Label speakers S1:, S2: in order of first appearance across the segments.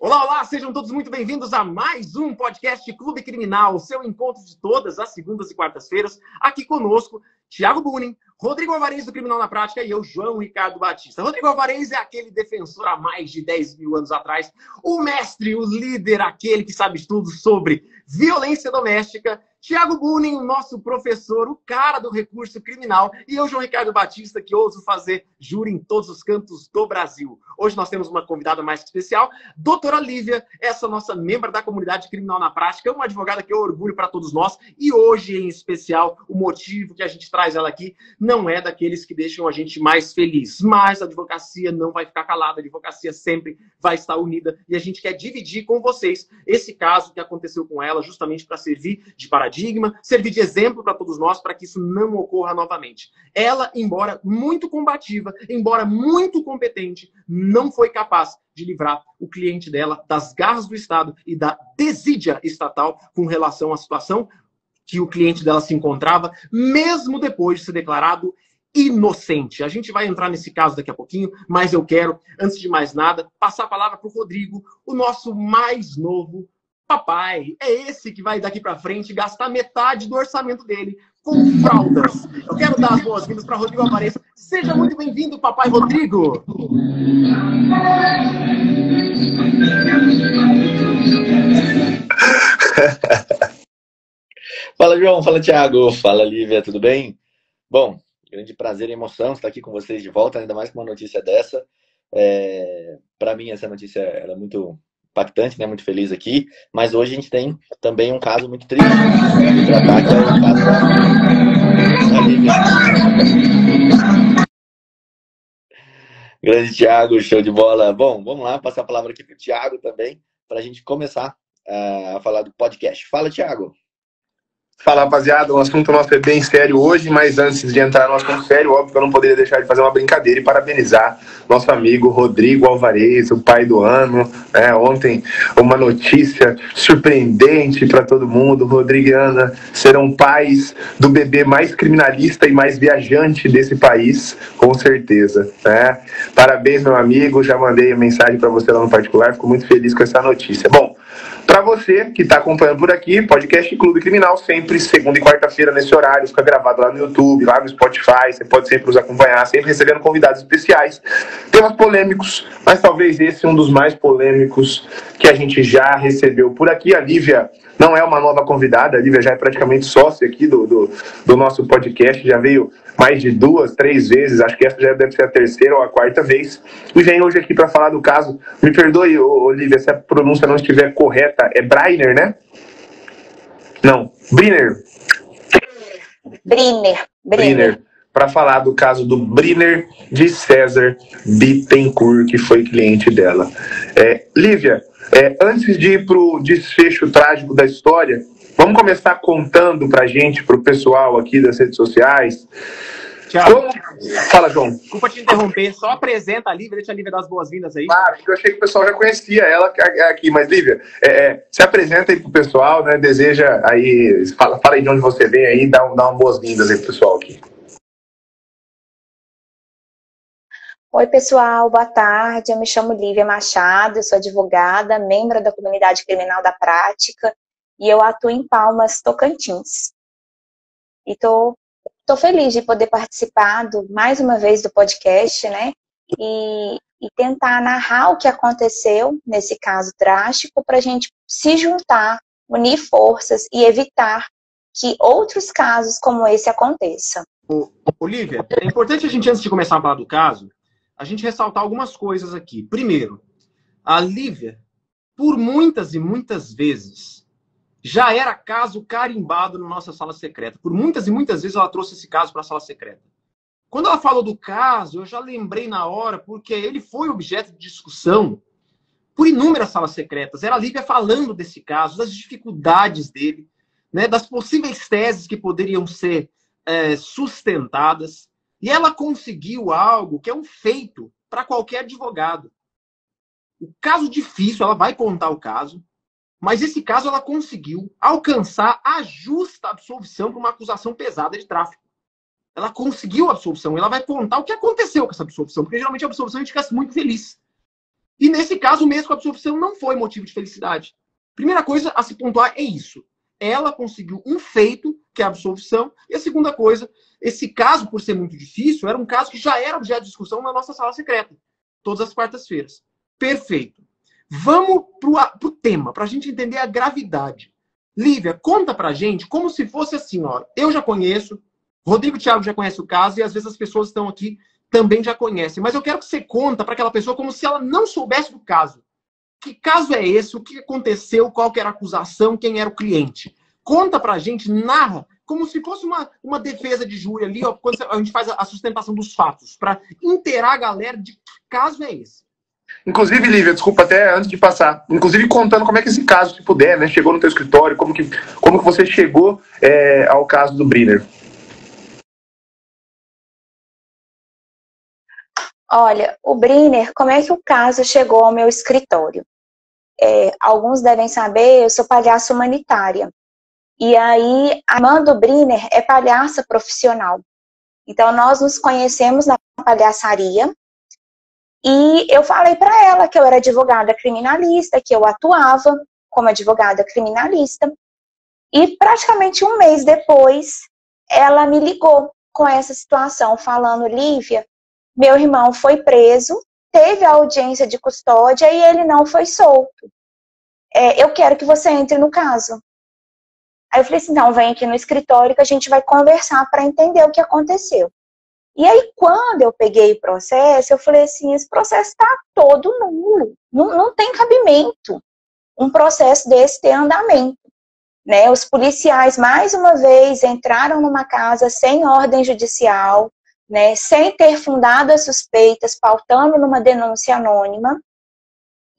S1: Olá, olá, sejam todos muito bem-vindos a mais um podcast Clube Criminal, seu encontro de todas as segundas e quartas-feiras, aqui conosco, Thiago Bunin, Rodrigo Alvarez do Criminal na Prática e eu, João Ricardo Batista. Rodrigo Alvarez é aquele defensor há mais de 10 mil anos atrás, o mestre, o líder, aquele que sabe tudo sobre violência doméstica. Thiago Bunin, o nosso professor, o cara do recurso criminal. E eu, João Ricardo Batista, que ouso fazer júri em todos os cantos do Brasil. Hoje nós temos uma convidada mais especial, doutora Lívia, essa nossa membro da comunidade criminal na prática, uma advogada que é orgulho para todos nós. E hoje, em especial, o motivo que a gente traz ela aqui não é daqueles que deixam a gente mais feliz. Mas a advocacia não vai ficar calada, a advocacia sempre vai estar unida. E a gente quer dividir com vocês esse caso que aconteceu com ela, justamente para servir de paradigma, servir de exemplo para todos nós, para que isso não ocorra novamente. Ela, embora muito combativa, embora muito competente, não foi capaz de livrar o cliente dela das garras do Estado e da desídia estatal com relação à situação que o cliente dela se encontrava, mesmo depois de ser declarado inocente. A gente vai entrar nesse caso daqui a pouquinho, mas eu quero, antes de mais nada, passar a palavra para o Rodrigo, o nosso mais novo papai. É esse que vai daqui para frente gastar metade do orçamento dele com fraldas. Eu quero dar as boas-vindas para Rodrigo Alvarez. Seja muito bem-vindo, papai Rodrigo.
S2: Fala, João. Fala, Thiago. Fala, Lívia. Tudo bem? Bom, grande prazer e emoção estar aqui com vocês de volta, ainda mais com uma notícia dessa. Para mim, essa notícia era muito impactante, né? Muito feliz aqui. Mas hoje a gente tem também um caso muito triste de tratar, que é o caso da Lívia. Grande Thiago, show de bola. Bom, vamos lá, passar a palavra aqui para o Thiago também, para a gente começar a falar do podcast. Fala, Thiago.
S3: Fala, rapaziada, o assunto nosso é bem sério hoje, mas antes de entrar no assunto sério, óbvio que eu não poderia deixar de fazer uma brincadeira e parabenizar nosso amigo Rodrigo Alvarez, o pai do ano. Ontem, uma notícia surpreendente para todo mundo: Rodrigo e Ana serão pais do bebê mais criminalista e mais viajante desse país, com certeza. Parabéns, meu amigo, já mandei a mensagem para você lá no particular, fico muito feliz com essa notícia. Bom, para você que está acompanhando por aqui, podcast Clube Criminal, sempre segunda e quarta-feira nesse horário, fica gravado lá no YouTube, lá no Spotify, você pode sempre nos acompanhar, sempre recebendo convidados especiais, temas polêmicos, mas talvez esse é um dos mais polêmicos que a gente já recebeu por aqui. A Lívia não é uma nova convidada, a Lívia já é praticamente sócia aqui do nosso podcast, já veio mais de 2, 3 vezes, acho que essa já deve ser a terceira ou a quarta vez, e vem hoje aqui para falar do caso. Me perdoe, Olivia, se a pronúncia não estiver correta, é Breiner, né? Não, Briner. Briner. Para falar do caso do Briner de César Bittencourt, que foi cliente dela. Lívia, antes de ir para o desfecho trágico da história, vamos começar contando para a gente, para o pessoal aqui das redes sociais.
S1: Thiago,
S3: Fala, João.
S1: Desculpa te interromper, só apresenta a Lívia, deixa a Lívia dar as boas-vindas aí.
S3: Claro, eu achei que o pessoal já conhecia ela aqui, mas Lívia, se apresenta aí pro pessoal, né? Deseja aí, fala aí de onde você vem aí, dá uma boas-vindas aí pro pessoal aqui.
S4: Oi, pessoal, boa tarde. Eu me chamo Lívia Machado, eu sou advogada, membro da comunidade criminal da prática e eu atuo em Palmas, Tocantins. E tô feliz de poder participar mais uma vez do podcast, né? E tentar narrar o que aconteceu nesse caso drástico para a gente se juntar, unir forças e evitar que outros casos como esse aconteçam.
S1: Lívia, é importante a gente, antes de começar a falar do caso, a gente ressaltar algumas coisas aqui. Primeiro, a Lívia, por muitas e muitas vezes, já era caso carimbado na nossa sala secreta. Por muitas e muitas vezes ela trouxe esse caso para a sala secreta. Quando ela falou do caso, eu já lembrei na hora, porque ele foi objeto de discussão por inúmeras salas secretas. Era a Lívia falando desse caso, das dificuldades dele, né, das possíveis teses que poderiam ser sustentadas. E ela conseguiu algo que é um feito para qualquer advogado. O caso difícil, ela vai contar o caso, mas esse caso ela conseguiu alcançar a justa absolvição para uma acusação pesada de tráfico. Ela conseguiu a absolvição, ela vai contar o que aconteceu com essa absolvição, porque geralmente a absolvição a gente fica muito feliz. E nesse caso, mesmo a absolvição não foi motivo de felicidade. Primeira coisa a se pontuar é isso. Ela conseguiu um feito, que é a absolvição. E a segunda coisa, esse caso, por ser muito difícil, era um caso que já era objeto de discussão na nossa sala secreta, todas as quartas-feiras. Perfeito. Vamos pro tema, para a gente entender a gravidade. Lívia, conta pra gente como se fosse assim, ó. Eu já conheço, Rodrigo e Thiago já conhecem o caso, e às vezes as pessoas que estão aqui também já conhecem. Mas eu quero que você conta para aquela pessoa como se ela não soubesse do caso. Que caso é esse? O que aconteceu? Qual que era a acusação? Quem era o cliente? Conta pra gente, narra, como se fosse uma defesa de júri ali, ó, quando a gente faz a sustentação dos fatos, para inteirar a galera de que caso é esse.
S3: Inclusive, Lívia, desculpa até antes de passar, inclusive contando como é que esse caso, se puder, né, chegou no teu escritório, como que você chegou ao caso do Briner.
S4: Olha, o Briner, como é que o caso chegou ao meu escritório? Alguns devem saber, eu sou palhaça humanitária. E aí, a irmã do Briner é palhaça profissional. Então, nós nos conhecemos na palhaçaria. E eu falei para ela que eu era advogada criminalista, que eu atuava como advogada criminalista. E praticamente um mês depois, ela me ligou com essa situação, falando: Lívia, meu irmão foi preso, teve a audiência de custódia e ele não foi solto. Eu quero que você entre no caso. Aí eu falei assim: não, vem aqui no escritório que a gente vai conversar para entender o que aconteceu. E aí, quando eu peguei o processo, eu falei assim: esse processo está todo nulo. Não tem cabimento um processo desse ter andamento. Né? Os policiais, mais uma vez, entraram numa casa sem ordem judicial, né, sem ter fundado as suspeitas, pautando numa denúncia anônima,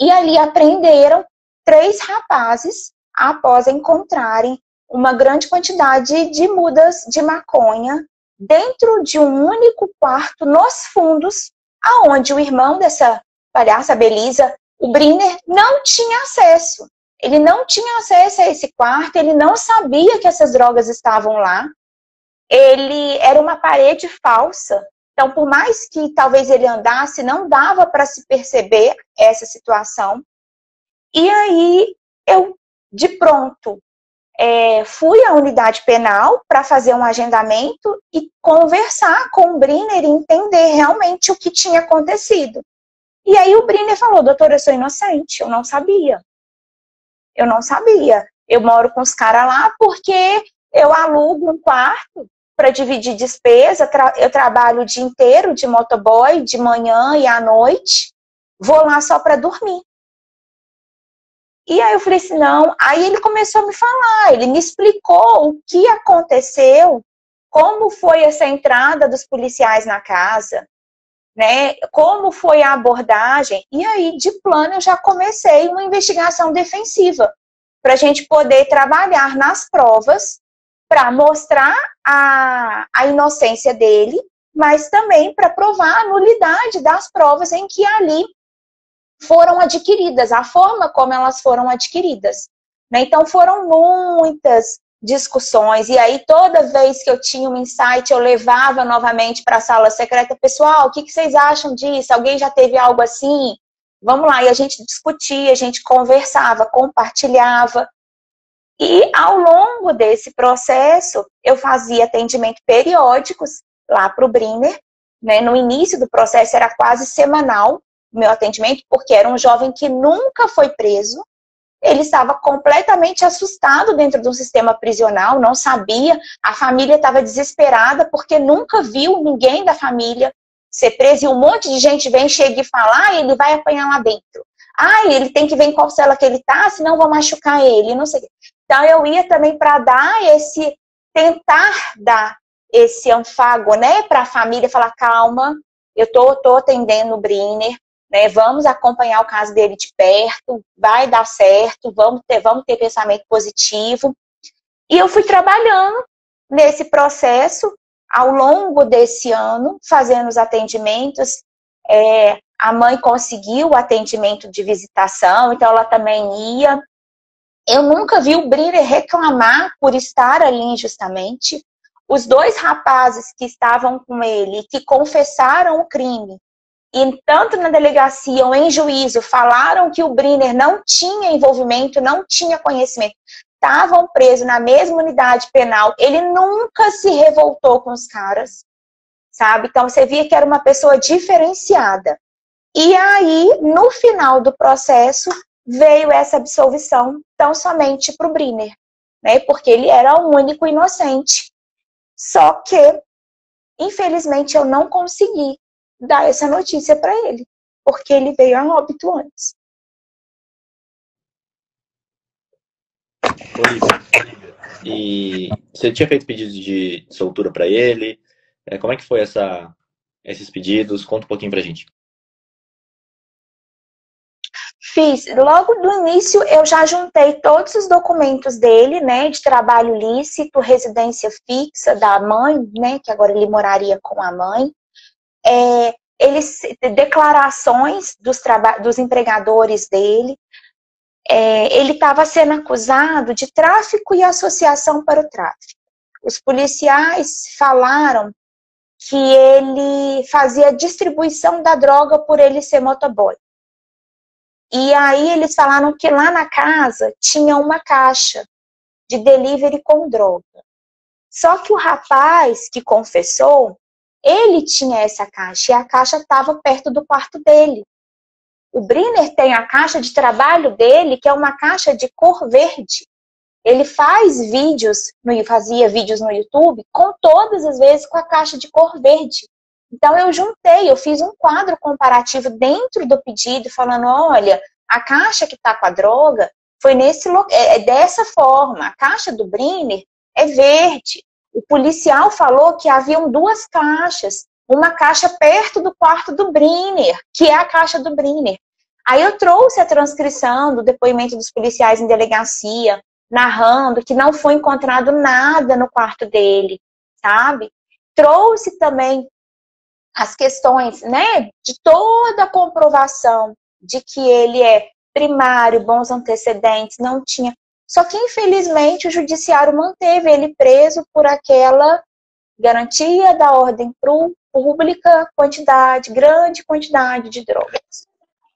S4: e ali apreenderam 3 rapazes após encontrarem uma grande quantidade de mudas de maconha dentro de um único quarto nos fundos, aonde o irmão dessa palhaça, Belisa, o Briner, não tinha acesso. Ele não tinha acesso a esse quarto, ele não sabia que essas drogas estavam lá. Ele era uma parede falsa. Então, por mais que talvez ele andasse, não dava para se perceber essa situação. E aí, eu, de pronto, fui à unidade penal para fazer um agendamento e conversar com o Briner e entender realmente o que tinha acontecido. E aí o Briner falou: doutora, eu sou inocente, eu não sabia. Eu não sabia. Eu moro com os caras lá porque eu alugo um quarto para dividir despesa. Eu trabalho o dia inteiro de motoboy, de manhã e à noite. Vou lá só para dormir. E aí eu falei assim: não. Aí ele começou a me falar. Ele me explicou o que aconteceu, como foi essa entrada dos policiais na casa, né? Como foi a abordagem. E aí, de plano, eu já comecei uma investigação defensiva para a gente poder trabalhar nas provas para mostrar a inocência dele, mas também para provar a nulidade das provas em que ali foram adquiridas, a forma como elas foram adquiridas. Né? Então, foram muitas discussões, e aí toda vez que eu tinha um insight, eu levava novamente para a sala secreta: pessoal, o que vocês acham disso? Alguém já teve algo assim? Vamos lá, e a gente discutia, a gente conversava, compartilhava, e ao longo desse processo, eu fazia atendimento periódicos lá para o Briner, né? No início do processo era quase semanal o meu atendimento, porque era um jovem que nunca foi preso. Ele estava completamente assustado dentro do sistema prisional, não sabia, a família estava desesperada porque nunca viu ninguém da família ser preso, e um monte de gente vem, chega e fala: ele vai apanhar lá dentro. Ele tem que ver em qual cela que ele está, senão vou machucar ele, não sei. Então eu ia também para tentar dar esse afago, né, para a família, falar: calma, eu tô atendendo o Briner, né, vamos acompanhar o caso dele de perto, vai dar certo, vamos ter pensamento positivo. E eu fui trabalhando nesse processo ao longo desse ano, fazendo os atendimentos. A mãe conseguiu o atendimento de visitação, então ela também ia. Eu nunca vi o Briner reclamar por estar ali injustamente. Os 2 rapazes que estavam com ele, que confessaram o crime e tanto na delegacia ou em juízo falaram que o Brinner não tinha envolvimento, não tinha conhecimento, estavam presos na mesma unidade penal, ele nunca se revoltou com os caras, sabe? Então você via que era uma pessoa diferenciada. E aí, no final do processo, veio essa absolvição tão somente para o Brinner, né? Porque ele era o único inocente. Só que, infelizmente, eu não consegui dar essa notícia para ele, porque ele veio a óbito antes.
S2: Olívia, e você tinha feito pedido de soltura para ele? Como é que foi esses pedidos? Conta um pouquinho pra gente.
S4: Fiz. Logo do início, eu já juntei todos os documentos dele, né, de trabalho lícito, residência fixa da mãe, né, que agora ele moraria com a mãe. Declarações dos empregadores dele. Ele estava sendo acusado de tráfico e associação para o tráfico. Os policiais falaram que ele fazia distribuição da droga por ele ser motoboy. E aí eles falaram que lá na casa tinha uma caixa de delivery com droga. Só que o rapaz que confessou, ele tinha essa caixa e a caixa estava perto do quarto dele. O Brinner tem a caixa de trabalho dele, que é uma caixa de cor verde. Ele fazia vídeos no YouTube com todas as vezes com a caixa de cor verde. Então eu fiz um quadro comparativo dentro do pedido, falando, olha, a caixa que está com a droga foi dessa forma, a caixa do Brinner é verde. O policial falou que haviam 2 caixas, uma caixa perto do quarto do Brinner, que é a caixa do Brinner. Aí eu trouxe a transcrição do depoimento dos policiais em delegacia, narrando que não foi encontrado nada no quarto dele, sabe? Trouxe também as questões, né, de toda a comprovação de que ele é primário, bons antecedentes, não tinha. Só que, infelizmente, o judiciário manteve ele preso por aquela garantia da ordem pública, grande quantidade de drogas.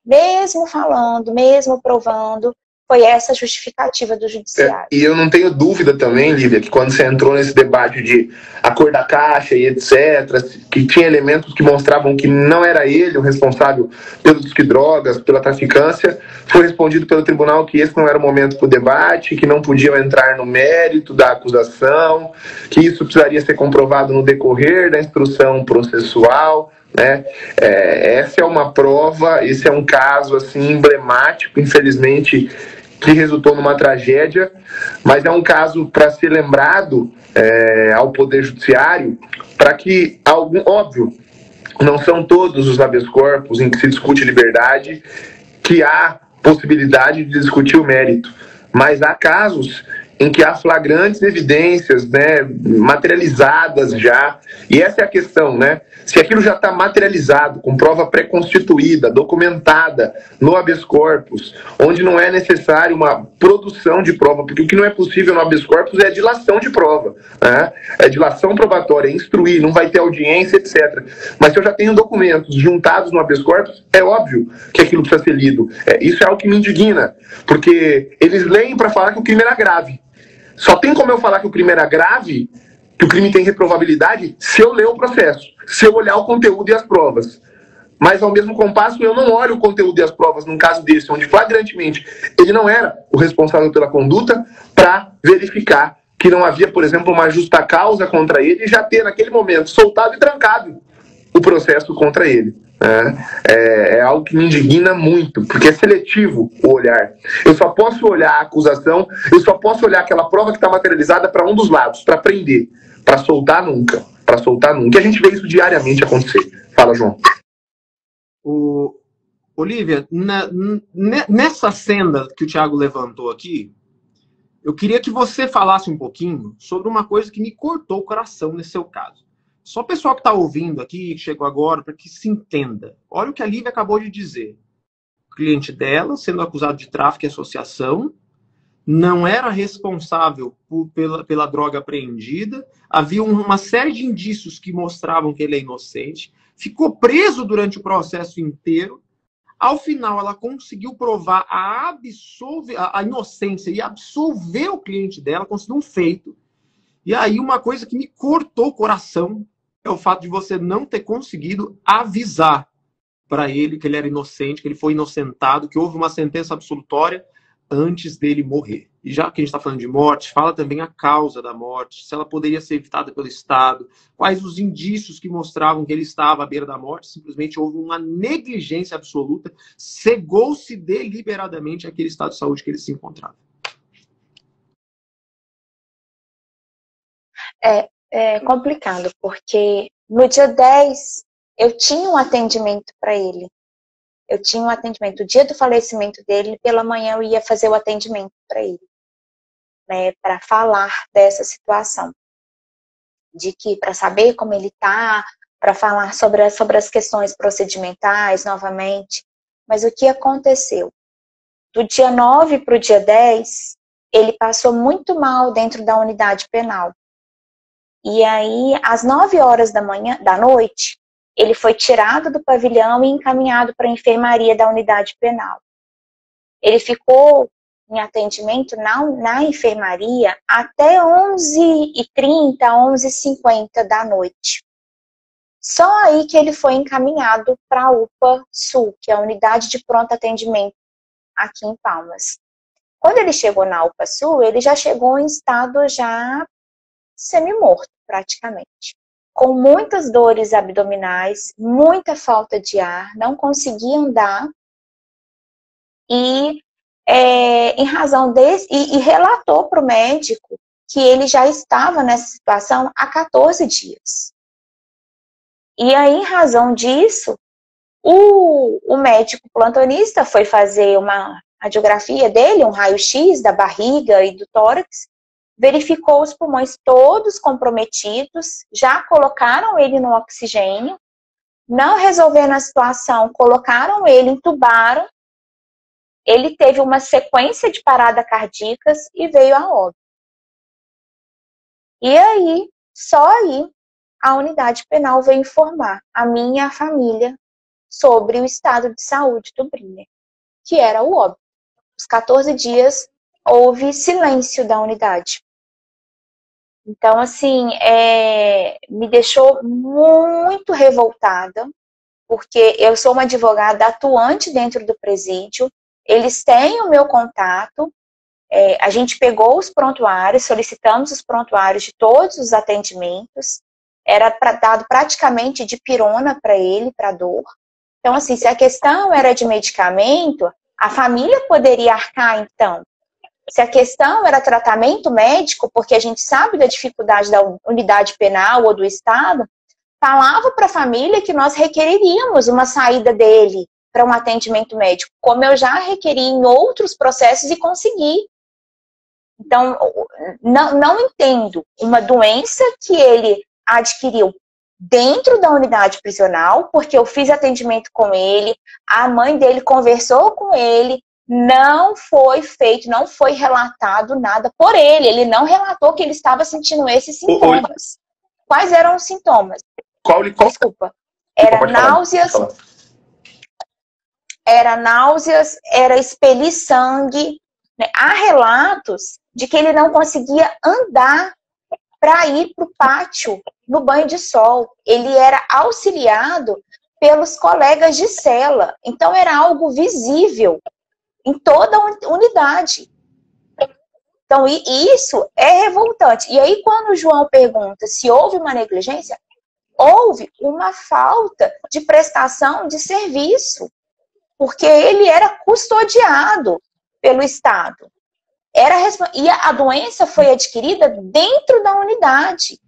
S4: Mesmo falando, mesmo provando, foi essa a justificativa do judiciário.
S3: E eu não tenho dúvida também, Lívia, que quando você entrou nesse debate de a cor da caixa e etc., que tinha elementos que mostravam que não era ele o responsável pelos drogas, pela traficância, foi respondido pelo tribunal que esse não era o momento para o debate, que não podiam entrar no mérito da acusação, que isso precisaria ser comprovado no decorrer da instrução processual, né? Essa é uma prova, esse é um caso assim emblemático, infelizmente, que resultou numa tragédia, mas é um caso para ser lembrado ao Poder Judiciário, para que, óbvio, não são todos os habeas corpus em que se discute liberdade que há possibilidade de discutir o mérito, mas há casos em que há flagrantes evidências, né, materializadas já, e essa é a questão, né? Se aquilo já está materializado, com prova pré-constituída, documentada no habeas corpus, onde não é necessário uma produção de prova, porque o que não é possível no habeas corpus é a dilação de prova, né? É dilação probatória, é instruir, não vai ter audiência, etc. Mas se eu já tenho documentos juntados no habeas corpus, é óbvio que aquilo precisa ser lido. Isso é algo que me indigna, porque eles leem para falar que o crime era grave. Só tem como eu falar que o crime era grave, que o crime tem reprovabilidade, se eu ler o processo, se eu olhar o conteúdo e as provas. Mas, ao mesmo compasso, eu não olho o conteúdo e as provas num caso desse, onde flagrantemente ele não era o responsável pela conduta, para verificar que não havia, por exemplo, uma justa causa contra ele e já ter, naquele momento, soltado e trancado o processo contra ele. É algo que me indigna muito, porque é seletivo o olhar. Eu só posso olhar a acusação, eu só posso olhar aquela prova que está materializada para um dos lados, para prender, para soltar nunca. E a gente vê isso diariamente acontecer. Fala, João.
S1: Olívia, nessa senda que o Thiago levantou aqui, eu queria que você falasse um pouquinho sobre uma coisa que me cortou o coração nesse seu caso. Só o pessoal que está ouvindo aqui, que chegou agora, para que se entenda. Olha o que a Lívia acabou de dizer. O cliente dela, sendo acusado de tráfico e associação, não era responsável pela droga apreendida. Havia uma série de indícios que mostravam que ele é inocente. ficou preso durante o processo inteiro. Ao final, ela conseguiu provar a inocência e absolver o cliente dela, conseguiu um feito. E aí, uma coisa que me cortou o coração é o fato de você não ter conseguido avisar para ele que ele era inocente, que ele foi inocentado, que houve uma sentença absolutória antes dele morrer. E já que a gente está falando de morte, fala também a causa da morte, se ela poderia ser evitada pelo Estado, quais os indícios que mostravam que ele estava à beira da morte. Simplesmente houve uma negligência absoluta, cegou-se deliberadamente aquele estado de saúde que ele se encontrava.
S4: É complicado, porque no dia 10 eu tinha um atendimento para ele. Eu tinha um atendimento. O dia do falecimento dele, pela manhã eu ia fazer o atendimento para ele, né, para falar dessa situação. De que, para saber como ele está, para falar sobre as questões procedimentais novamente. Mas o que aconteceu? Do dia 9 para o dia 10, ele passou muito mal dentro da unidade penal. E aí, às 9 horas da noite, ele foi tirado do pavilhão e encaminhado para a enfermaria da unidade penal. Ele ficou em atendimento na enfermaria até 11h30, 11h50 da noite. Só aí que ele foi encaminhado para a UPA Sul, que é a unidade de pronto atendimento aqui em Palmas. Quando ele chegou na UPA Sul, ele já chegou em estado já semi-morto, praticamente. Com muitas dores abdominais, muita falta de ar, não conseguia andar. E em razão desse, e relatou para o médico que ele já estava nessa situação há 14 dias. E aí, em razão disso, o médico plantonista foi fazer uma radiografia dele, um raio-x da barriga e do tórax, verificou os pulmões todos comprometidos, já colocaram ele no oxigênio, não resolvendo a situação, colocaram ele, entubaram, ele teve uma sequência de paradas cardíacas e veio a óbito. E aí, só aí, a unidade penal veio informar a mim e a família sobre o estado de saúde do Brenner, que era o óbito. Os 14 dias houve silêncio da unidade. Então, assim, me deixou muito revoltada, porque eu sou uma advogada atuante dentro do presídio, eles têm o meu contato, a gente pegou os prontuários, solicitamos os prontuários de todos os atendimentos, era dado praticamente de pirona para ele, para dor. Então, assim, se a questão era de medicamento, a família poderia arcar, então. Se a questão era tratamento médico, porque a gente sabe da dificuldade da unidade penal ou do Estado, falava para a família que nós requereríamos uma saída dele para um atendimento médico, como eu já requeri em outros processos e consegui. Então, não entendo uma doença que ele adquiriu dentro da unidade prisional, porque eu fiz atendimento com ele, a mãe dele conversou com ele, não foi feito, não foi relatado nada por ele. Ele não relatou que ele estava sentindo esses sintomas. Quais eram os sintomas? Desculpa. Era náuseas, era expelir sangue. Né? Há relatos de que ele não conseguia andar para ir para o pátio no banho de sol. Ele era auxiliado pelos colegas de cela. Então era algo visível em toda a unidade. Então, isso é revoltante. E aí, quando o João pergunta se houve uma negligência, houve uma falta de prestação de serviço, porque ele era custodiado pelo Estado. E a doença foi adquirida dentro da unidade.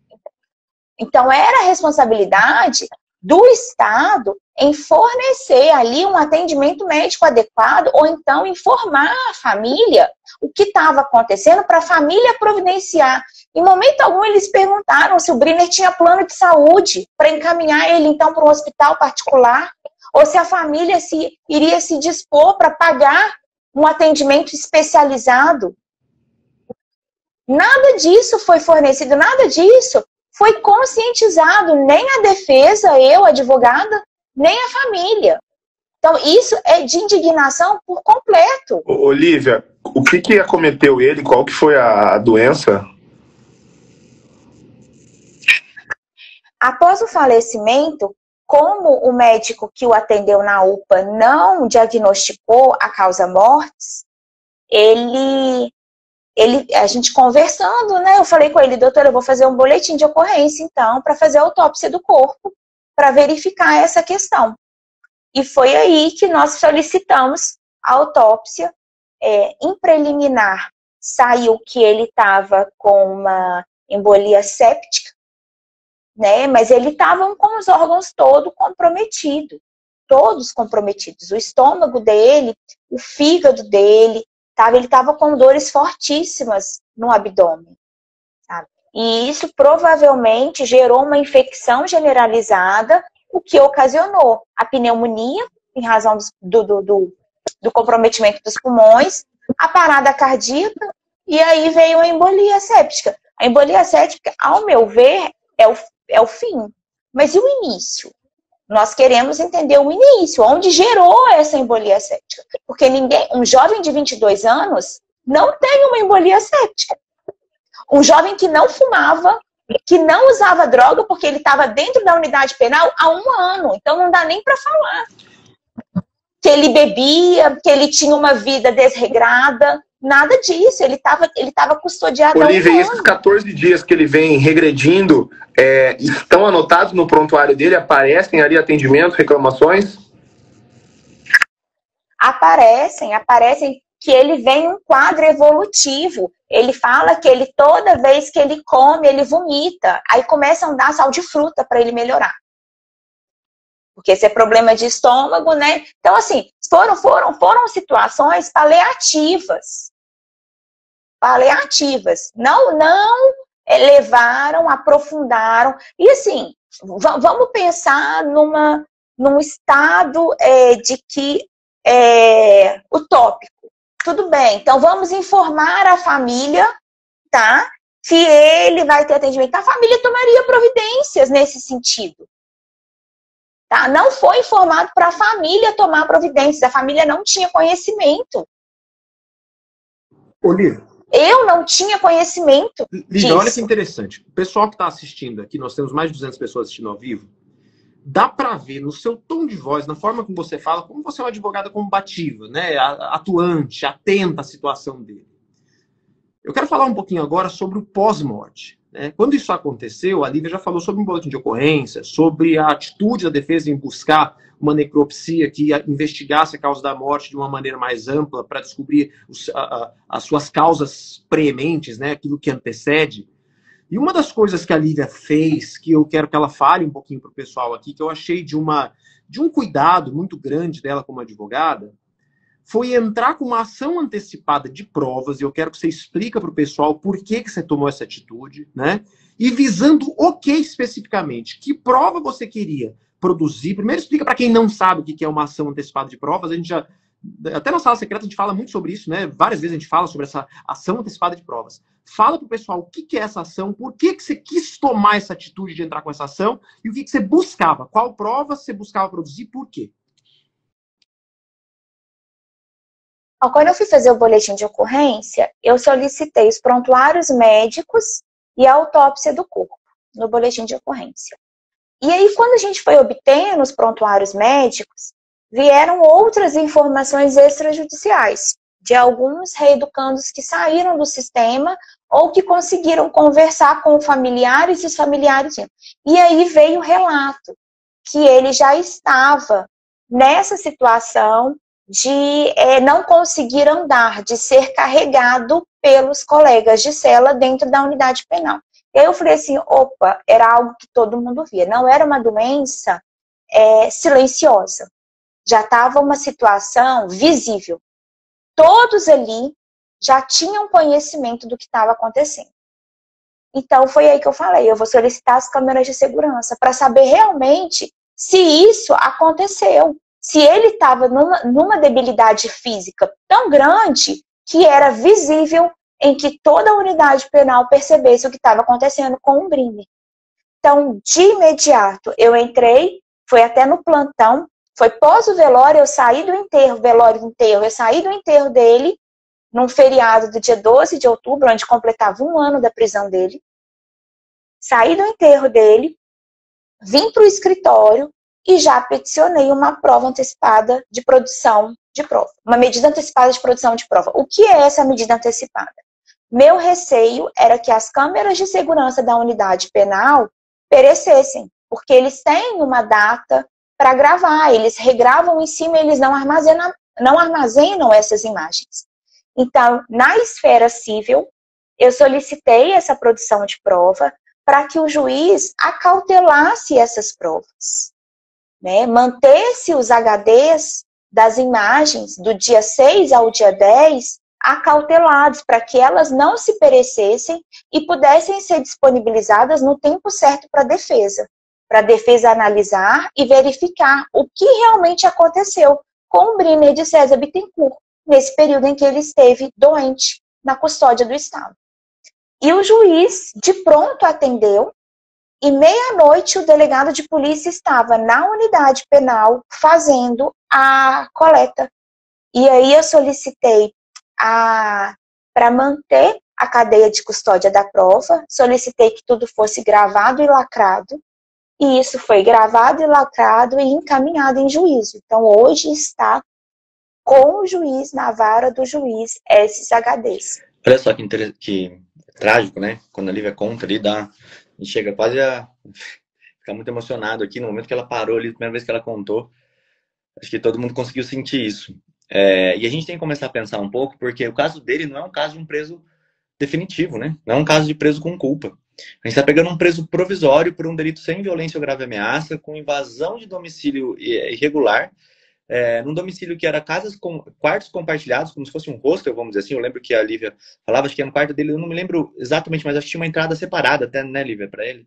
S4: Então, era a responsabilidade do Estado em fornecer ali um atendimento médico adequado ou então informar a família o que estava acontecendo para a família providenciar. Em momento algum eles perguntaram se o Brenner tinha plano de saúde para encaminhar ele então para um hospital particular ou se a família iria se dispor para pagar um atendimento especializado. Nada disso foi fornecido, nada disso foi conscientizado, nem a defesa, eu, advogada, nem a família. Então, isso é de indignação por completo.
S3: Olívia, o que acometeu ele? Qual que foi a doença?
S4: Após o falecimento, como o médico que o atendeu na UPA não diagnosticou a causa mortis, a gente conversando, né? Eu falei com ele, doutor, eu vou fazer um boletim de ocorrência, então, para fazer a autópsia do corpo, para verificar essa questão. E foi aí que nós solicitamos a autópsia. Em preliminar, saiu que ele estava com uma embolia séptica, né? Mas ele estava com os órgãos todos comprometidos. O estômago dele, o fígado dele, ele estava com dores fortíssimas no abdômen, sabe? E isso provavelmente gerou uma infecção generalizada, o que ocasionou a pneumonia, em razão do comprometimento dos pulmões, a parada cardíaca, e aí veio a embolia séptica. A embolia séptica, ao meu ver, é o fim. Mas e o início? Nós queremos entender o início, onde gerou essa embolia séptica. Porque um jovem de 22 anos não tem uma embolia séptica. Um jovem que não fumava, que não usava droga, porque ele estava dentro da unidade penal há 1 ano. Então não dá nem para falar. Que ele bebia, que ele tinha uma vida desregrada. Nada disso. Ele estava custodiado há 1 ano.
S3: Olívia, esses 14 dias que ele vem regredindo, estão anotados no prontuário dele? Aparecem ali atendimentos, reclamações?
S4: Aparecem que ele vem um quadro evolutivo. Ele fala que toda vez que ele come, ele vomita. Aí começam a dar sal de fruta para ele melhorar. Porque esse é problema de estômago, né? Então, assim, foram situações paliativas. Não levaram, aprofundaram. E, assim, vamos pensar num estado de que utópico. Tudo bem, então vamos informar a família, tá? Que ele vai ter atendimento. A família tomaria providências nesse sentido. Tá? Não foi informado para a família tomar providências. A família não tinha conhecimento.
S1: Olívia.
S4: Eu não tinha conhecimento
S1: Lívia, olha que interessante. O pessoal que está assistindo aqui, nós temos mais de 200 pessoas assistindo ao vivo, dá para ver no seu tom de voz, na forma como você fala, como você é uma advogada combativa, né? Atuante, atenta à situação dele. Eu quero falar um pouquinho agora sobre o pós-morte. Né? Quando isso aconteceu, a Lívia já falou sobre um boletim de ocorrência, sobre a atitude da defesa em buscar uma necropsia que investigasse a causa da morte de uma maneira mais ampla para descobrir as suas causas preementes, né? Aquilo que antecede. E uma das coisas que a Lívia fez, que eu quero que ela fale um pouquinho para o pessoal aqui, que eu achei de um cuidado muito grande dela como advogada, foi entrar com uma ação antecipada de provas, e eu quero que você explique para o pessoal por que você tomou essa atitude, né? E visando o que especificamente? Que prova você queria produzir? Primeiro explica para quem não sabe o que é uma ação antecipada de provas. A gente já, até na sala secreta a gente fala muito sobre isso, né? Várias vezes a gente fala sobre essa ação antecipada de provas. Fala para o pessoal o que é essa ação, por que você quis tomar essa atitude de entrar com essa ação e o que você buscava, qual prova você buscava produzir, por quê?
S4: Quando eu fui fazer o boletim de ocorrência, eu solicitei os prontuários médicos e a autópsia do corpo no boletim de ocorrência. E aí, quando a gente foi obtendo os prontuários médicos, vieram outras informações extrajudiciais de alguns reeducandos que saíram do sistema ou que conseguiram conversar com familiares e os familiares. E aí veio o relato que ele já estava nessa situação de não conseguir andar, de ser carregado pelos colegas de cela dentro da unidade penal. E aí eu falei assim, opa, era algo que todo mundo via. Não era uma doença silenciosa. Já estava uma situação visível. Todos ali já tinham conhecimento do que estava acontecendo. Então foi aí que eu falei, eu vou solicitar as câmeras de segurança para saber realmente se isso aconteceu. Se ele estava numa debilidade física tão grande que era visível em que toda a unidade penal percebesse o que estava acontecendo com o Brini. Então, de imediato, eu entrei, foi até no plantão, foi pós o velório, eu saí do enterro, velório do enterro, eu saí do enterro dele, num feriado do dia 12 de outubro, onde completava 1 ano da prisão dele. Saí do enterro dele, vim para o escritório e já peticionei uma prova antecipada de produção de prova. Uma medida antecipada de produção de prova. O que é essa medida antecipada? Meu receio era que as câmeras de segurança da unidade penal perecessem, porque eles têm uma data para gravar, eles regravam em cima, eles não armazenam essas imagens. Então, na esfera civil, eu solicitei essa produção de prova para que o juiz acautelasse essas provas, né? Mantesse os HDs das imagens do dia 6 ao dia 10 acautelados, para que elas não se perecessem e pudessem ser disponibilizadas no tempo certo para a defesa analisar e verificar o que realmente aconteceu com o Bryner de César Bittencourt, nesse período em que ele esteve doente na custódia do Estado. E o juiz, de pronto, atendeu, e meia-noite o delegado de polícia estava na unidade penal fazendo a coleta. E aí eu solicitei para manter a cadeia de custódia da prova, solicitei que tudo fosse gravado e lacrado, e isso foi gravado e lacrado e encaminhado em juízo. Então, hoje está com o juiz, na vara do juiz, esses HDs.
S2: Olha só que trágico, né? Quando a Lívia conta ali, a gente chega quase a ficar muito emocionado aqui no momento que ela parou ali, a primeira vez que ela contou. Acho que todo mundo conseguiu sentir isso. E a gente tem que começar a pensar um pouco, porque o caso dele não é um caso de um preso definitivo, né? Não é um caso de preso com culpa. A gente está pegando um preso provisório por um delito sem violência ou grave ameaça, com invasão de domicílio irregular, num domicílio que era quartos compartilhados, como se fosse um hostel, vamos dizer assim. Eu lembro que a Lívia falava, acho que era no quarto dele, eu não me lembro exatamente, mas acho que tinha uma entrada separada até, né, Lívia, para ele?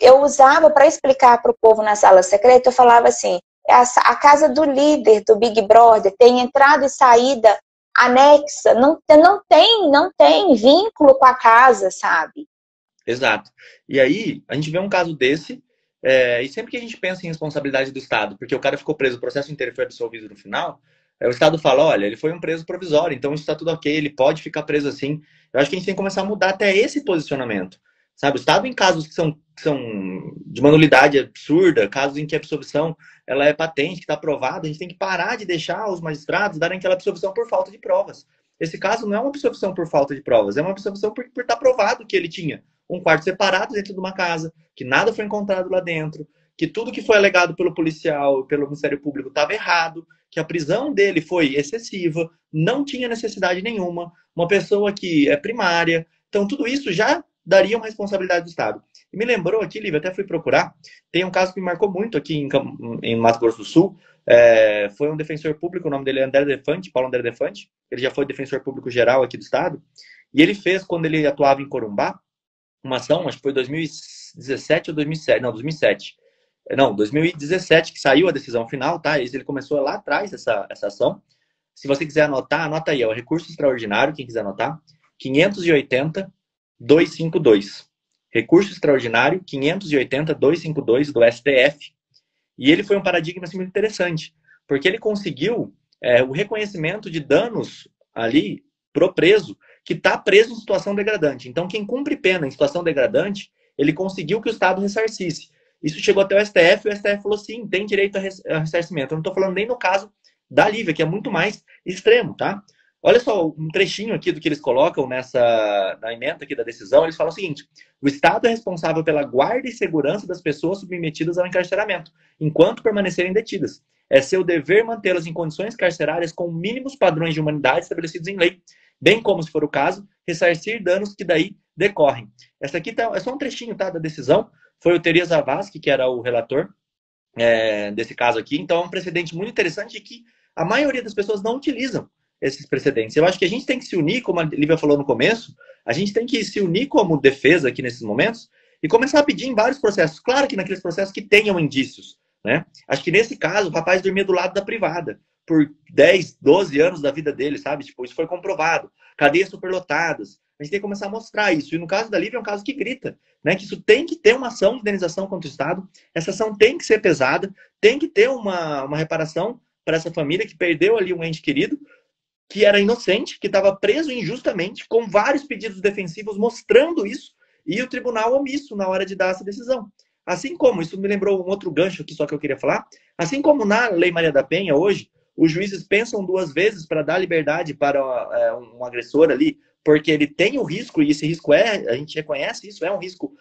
S4: Eu usava para explicar para o povo na sala secreta, eu falava assim, a casa do líder do Big Brother tem entrada e saída anexa, não tem vínculo com a casa, sabe?
S2: Exato. E aí, a gente vê um caso desse, e sempre que a gente pensa em responsabilidade do Estado, porque o cara ficou preso, o processo inteiro foi absolvido no final, o Estado fala, olha, ele foi um preso provisório, então isso está tudo ok, ele pode ficar preso assim. Eu acho que a gente tem que começar a mudar até esse posicionamento. Sabe, o Estado, em casos que são de uma nulidade absurda, casos em que a absolvição ela é patente, que está aprovada, a gente tem que parar de deixar os magistrados darem aquela absolvição por falta de provas. Esse caso não é uma absolvição por falta de provas, é uma absolvição por estar provado que ele tinha um quarto separado dentro de uma casa, que nada foi encontrado lá dentro, que tudo que foi alegado pelo policial, pelo Ministério Público estava errado, que a prisão dele foi excessiva, não tinha necessidade nenhuma, uma pessoa que é primária. Então, tudo isso já daria uma responsabilidade do Estado. E me lembrou aqui, Lívia, até fui procurar, tem um caso que me marcou muito aqui em Mato Grosso do Sul, foi um defensor público, o nome dele é André Defante, Paulo André Defante, ele já foi defensor público geral aqui do Estado, e ele fez, quando ele atuava em Corumbá, uma ação, acho que foi 2017 ou 2007, não, 2007. Não, 2017 que saiu a decisão final, tá? Ele começou lá atrás essa ação. Se você quiser anotar, anota aí, é o recurso extraordinário, quem quiser anotar, 580-252. Recurso extraordinário 580-252 do STF. E ele foi um paradigma assim, muito interessante, porque ele conseguiu o reconhecimento de danos ali pro preso, que está preso em situação degradante. Então, quem cumpre pena em situação degradante, ele conseguiu que o Estado ressarcisse. Isso chegou até o STF, e o STF falou sim, tem direito a ressarcimento. Eu não estou falando nem no caso da Lívia, que é muito mais extremo, tá? Olha só um trechinho aqui do que eles colocam na emenda aqui da decisão. Eles falam o seguinte: o Estado é responsável pela guarda e segurança das pessoas submetidas ao encarceramento, enquanto permanecerem detidas. É seu dever mantê-las em condições carcerárias com mínimos padrões de humanidade estabelecidos em lei, bem como, se for o caso, ressarcir danos que daí decorrem. Essa aqui é só um trechinho, tá, da decisão. Foi o Terias Zavascki, que era o relator desse caso aqui. Então, é um precedente muito interessante que a maioria das pessoas não utilizam esses precedentes. Eu acho que a gente tem que se unir, como a Lívia falou no começo, a gente tem que se unir como defesa aqui nesses momentos e começar a pedir em vários processos. Claro que naqueles processos que tenham indícios, né? Acho que nesse caso, o rapaz dormia do lado da privada por 10, 12 anos da vida dele, sabe? Tipo, isso foi comprovado. Cadeias superlotadas, A gente tem que começar a mostrar isso. E no caso da Lívia é um caso que grita, né? Que isso tem que ter uma ação de indenização contra o Estado. Essa ação tem que ser pesada, tem que ter uma reparação para essa família que perdeu ali um ente querido, que era inocente, que estava preso injustamente, com vários pedidos defensivos mostrando isso, e o tribunal omisso na hora de dar essa decisão. Assim como, isso me lembrou um outro gancho aqui só que eu queria falar, assim como na Lei Maria da Penha hoje, os juízes pensam duas vezes para dar liberdade para um agressor ali, porque ele tem o risco, e esse risco a gente reconhece isso, é um risco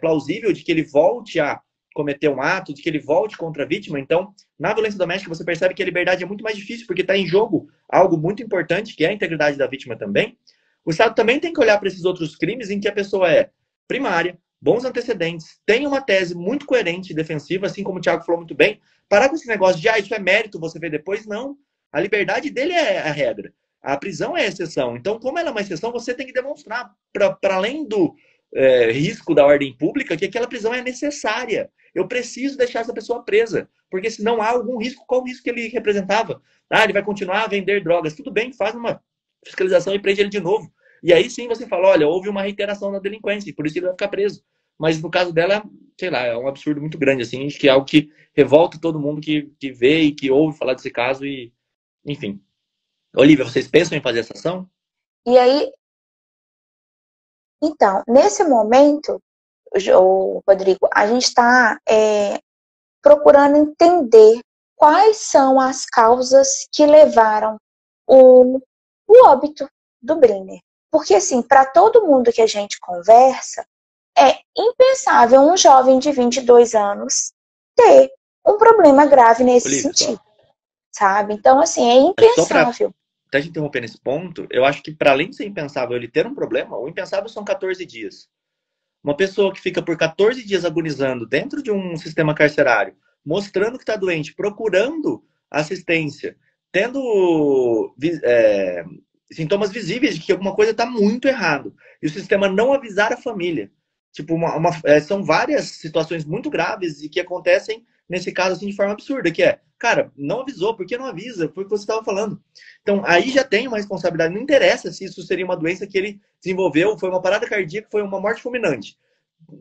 S2: plausível de que ele volte a cometer um ato, de que ele volte contra a vítima. Então, na violência doméstica, você percebe que a liberdade é muito mais difícil, porque está em jogo algo muito importante, que é a integridade da vítima também. O Estado também tem que olhar para esses outros crimes em que a pessoa é primária, bons antecedentes, tem uma tese muito coerente e defensiva, assim como o Thiago falou muito bem. Parar com esse negócio de, isso é mérito, você vê depois. Não. A liberdade dele é a regra. A prisão é a exceção. Então, como ela é uma exceção, você tem que demonstrar, para além do risco da ordem pública, que aquela prisão é necessária. Eu preciso deixar essa pessoa presa, porque senão há algum risco. Qual o risco que ele representava? Ele vai continuar a vender drogas. Tudo bem, faz uma fiscalização e prende ele de novo. E aí sim você fala, olha, houve uma reiteração da delinquência, e por isso ele vai ficar preso. Mas no caso dela, sei lá, é um absurdo muito grande, assim, que é algo que revolta todo mundo que vê e que ouve falar desse caso e, enfim. Olívia, vocês pensam em fazer essa ação?
S4: E aí, então, nesse momento, Rodrigo, a gente está procurando entender quais são as causas que levaram o óbito do Brenner. Porque, assim, para todo mundo que a gente conversa, é impensável um jovem de 22 anos ter um problema grave nesse
S2: Olívia,
S4: sentido, sabe? Então, assim, é impensável.
S2: Até te interromper nesse ponto, eu acho que para além de ser impensável ele ter um problema, o impensável são 14 dias. Uma pessoa que fica por 14 dias agonizando dentro de um sistema carcerário, mostrando que está doente, procurando assistência, tendo sintomas visíveis de que alguma coisa está muito errado, e o sistema não avisar a família. Tipo, são várias situações muito graves e que acontecem nesse caso assim de forma absurda, que cara, não avisou, por que não avisa? Foi o que você estava falando. Então, aí já tem uma responsabilidade. Não interessa se isso seria uma doença que ele desenvolveu, foi uma parada cardíaca, foi uma morte fulminante.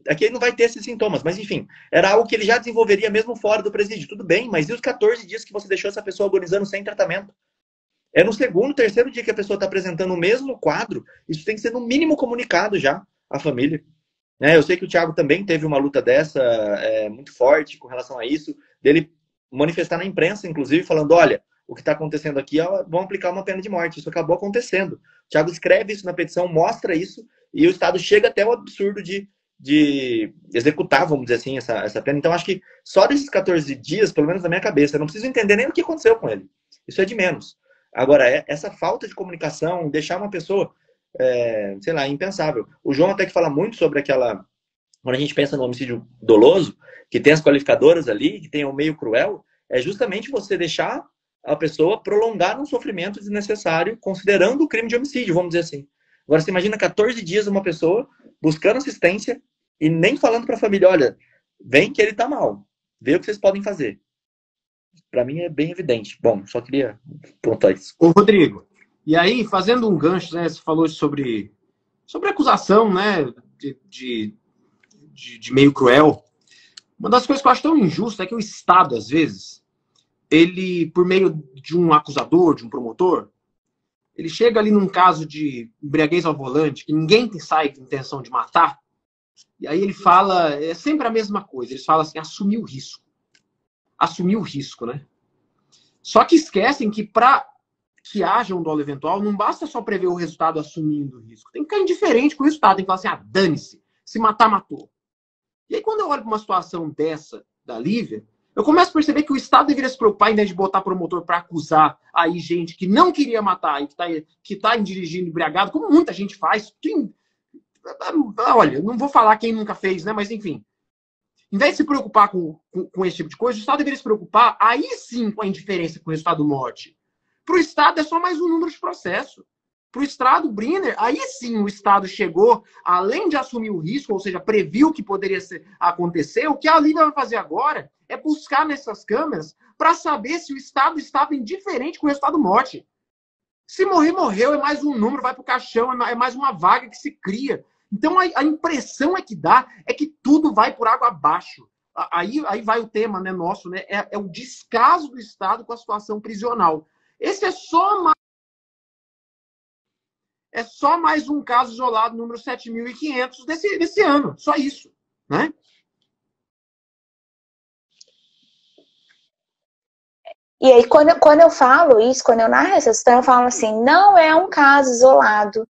S2: Aqui ele não vai ter esses sintomas, mas enfim, era algo que ele já desenvolveria mesmo fora do presídio. Tudo bem, mas e os 14 dias que você deixou essa pessoa agonizando sem tratamento? É no segundo, terceiro dia que a pessoa está apresentando o mesmo quadro, isso tem que ser no mínimo comunicado já à família. Eu sei que o Thiago também teve uma luta dessa muito forte com relação a isso, dele manifestar na imprensa, inclusive, falando, olha, o que está acontecendo aqui vão aplicar uma pena de morte. Isso acabou acontecendo. O Thiago escreve isso na petição, mostra isso, e o Estado chega até o absurdo de executar, vamos dizer assim, essa pena. Então, acho que só desses 14 dias, pelo menos na minha cabeça, eu não preciso entender nem o que aconteceu com ele. Isso é de menos. Agora, essa falta de comunicação, deixar uma pessoa, sei lá, impensável. O João até que fala muito sobre aquela... Quando a gente pensa no homicídio doloso, que tem as qualificadoras ali, que tem o meio cruel, é justamente você deixar a pessoa prolongar um sofrimento desnecessário, considerando o crime de homicídio, vamos dizer assim. Agora, você imagina 14 dias uma pessoa buscando assistência e nem falando para a família, olha, vem que ele tá mal, vê o que vocês podem fazer. Para mim é bem evidente. Bom, só queria pontuar isso.
S1: Ô, Rodrigo, e aí, fazendo um gancho, né, você falou sobre a acusação, né, de meio cruel. Uma das coisas que eu acho tão injusta é que o Estado, às vezes, ele, por meio de um acusador, de um promotor, ele chega ali num caso de embriaguez ao volante, que ninguém sai com intenção de matar, e aí ele fala, é sempre a mesma coisa, eles falam assim, assumir o risco. Assumir o risco, né? Só que esquecem que para que haja um dolo eventual, não basta só prever o resultado assumindo o risco. Tem que ficar indiferente com o resultado, tem que falar assim, dane-se, se matar, matou. E aí quando eu olho para uma situação dessa, da Lívia, eu começo a perceber que o Estado deveria se preocupar, em vez de botar promotor para acusar aí gente que não queria matar e que tá dirigindo embriagado, como muita gente faz. Olha, não vou falar quem nunca fez, né? Mas enfim. Em vez de se preocupar com esse tipo de coisa, o Estado deveria se preocupar aí sim com a indiferença com o resultado morte. Para o Estado é só mais um número de processo. Para o Estado, Brenner, aí sim o Estado chegou, além de assumir o risco, ou seja, previu que poderia acontecer, o que a Lívia vai fazer agora é buscar nessas câmeras para saber se o Estado estava indiferente com o resultado morte. Se morrer, morreu, é mais um número, vai para o caixão, é mais uma vaga que se cria. Então, a impressão é que dá é que tudo vai por água abaixo. Aí vai o tema, né, nosso, né? É o descaso do Estado com a situação prisional. Esse é só mais um caso isolado, número 7.500 desse ano. Só isso, né?
S4: E aí, quando eu falo isso, quando eu narro essa história, eu falo assim, não é um caso isolado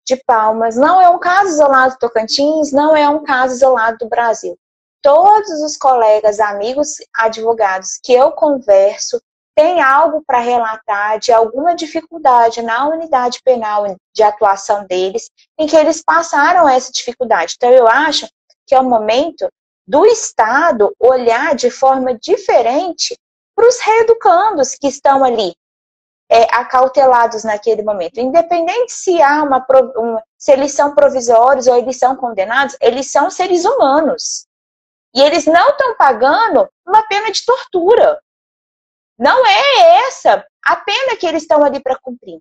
S4: de Palmas, não é um caso isolado do Tocantins, não é um caso isolado do Brasil. Todos os colegas, amigos, advogados que eu converso têm algo para relatar de alguma dificuldade na unidade penal de atuação deles, em que eles passaram essa dificuldade. Então, eu acho que é o momento do Estado olhar de forma diferente para os reeducandos que estão ali, acautelados naquele momento. Independente se há se eles são provisórios ou eles são condenados, eles são seres humanos. E eles não estão pagando uma pena de tortura. Não é essa a pena que eles estão ali para cumprir.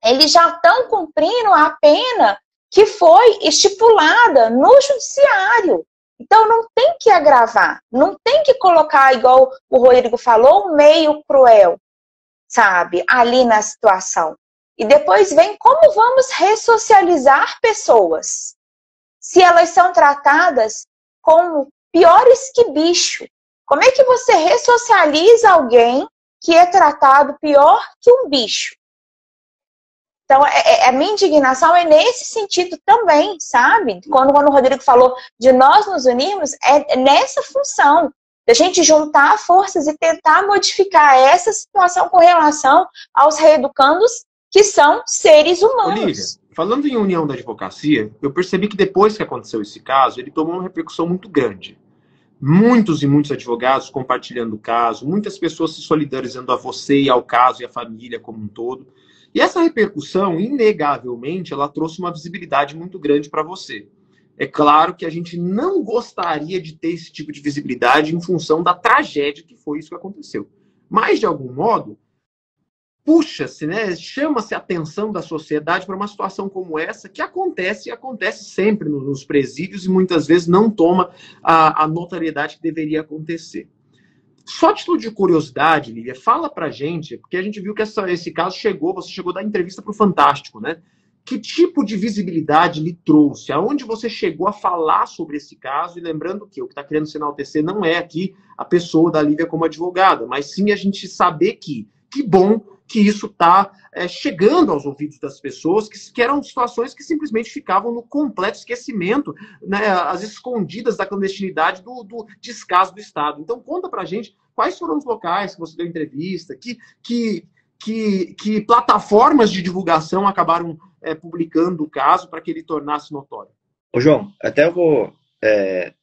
S4: Eles já estão cumprindo a pena que foi estipulada no judiciário. Então, não tem que agravar, não tem que colocar, igual o Rodrigo falou, um meio cruel, sabe, ali na situação. E depois vem como vamos ressocializar pessoas, se elas são tratadas como piores que bicho. Como é que você ressocializa alguém que é tratado pior que um bicho? Então, a minha indignação é nesse sentido também, sabe? Quando o Rodrigo falou de nós nos unirmos, é nessa função, da gente juntar forças e tentar modificar essa situação com relação aos reeducandos que são seres humanos.
S1: Olívia, falando em união da advocacia, eu percebi que depois que aconteceu esse caso, ele tomou uma repercussão muito grande. Muitos e muitos advogados compartilhando o caso, muitas pessoas se solidarizando a você e ao caso e à família como um todo. E essa repercussão, inegavelmente, ela trouxe uma visibilidade muito grande para você. É claro que a gente não gostaria de ter esse tipo de visibilidade em função da tragédia que foi isso que aconteceu. Mas, de algum modo, puxa-se, né? Chama-se a atenção da sociedade para uma situação como essa, que acontece e acontece sempre nos presídios e muitas vezes não toma a notoriedade que deveria acontecer. Só a título de curiosidade, Lívia, fala pra gente, porque a gente viu que esse caso você chegou a dar entrevista pro Fantástico, né? Que tipo de visibilidade lhe trouxe? Aonde você chegou a falar sobre esse caso? E lembrando que o que está querendo se enaltecer não é aqui a pessoa da Lívia como advogada, mas sim a gente saber que bom que isso está chegando aos ouvidos das pessoas, que eram situações que simplesmente ficavam no completo esquecimento, né, as escondidas da clandestinidade do descaso do Estado. Então, conta pra gente quais foram os locais que você deu entrevista, que plataformas de divulgação acabaram publicando o caso para que ele tornasse notório.
S2: Ô, João, até eu vou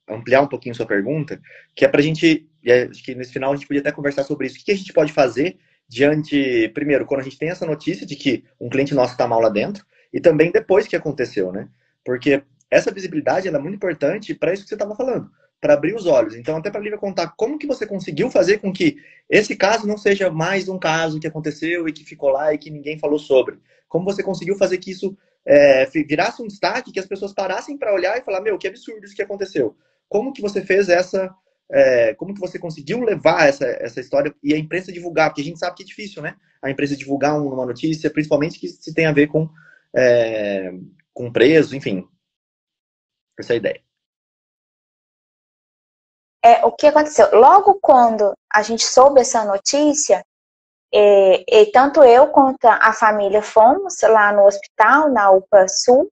S2: ampliar um pouquinho sua pergunta, que é pra gente, acho que nesse final a gente podia até conversar sobre isso. O que a gente pode fazer diante, primeiro, quando a gente tem essa notícia de que um cliente nosso está mal lá dentro, e também depois que aconteceu, né? Porque essa visibilidade ela é muito importante para isso que você estava falando, para abrir os olhos. Então, até para a Lívia contar como que você conseguiu fazer com que esse caso não seja mais um caso que aconteceu e que ficou lá e que ninguém falou sobre. Como você conseguiu fazer que isso virasse um destaque, que as pessoas parassem para olhar e falar, meu, que absurdo isso que aconteceu. Como que você fez como que você conseguiu levar essa história e a imprensa divulgar? Porque a gente sabe que é difícil, né? A imprensa divulgar uma notícia, principalmente que se tem a ver com preso, enfim. Essa é a ideia.
S4: O que aconteceu? Logo quando a gente soube essa notícia, tanto eu quanto a família fomos lá no hospital, na UPA Sul,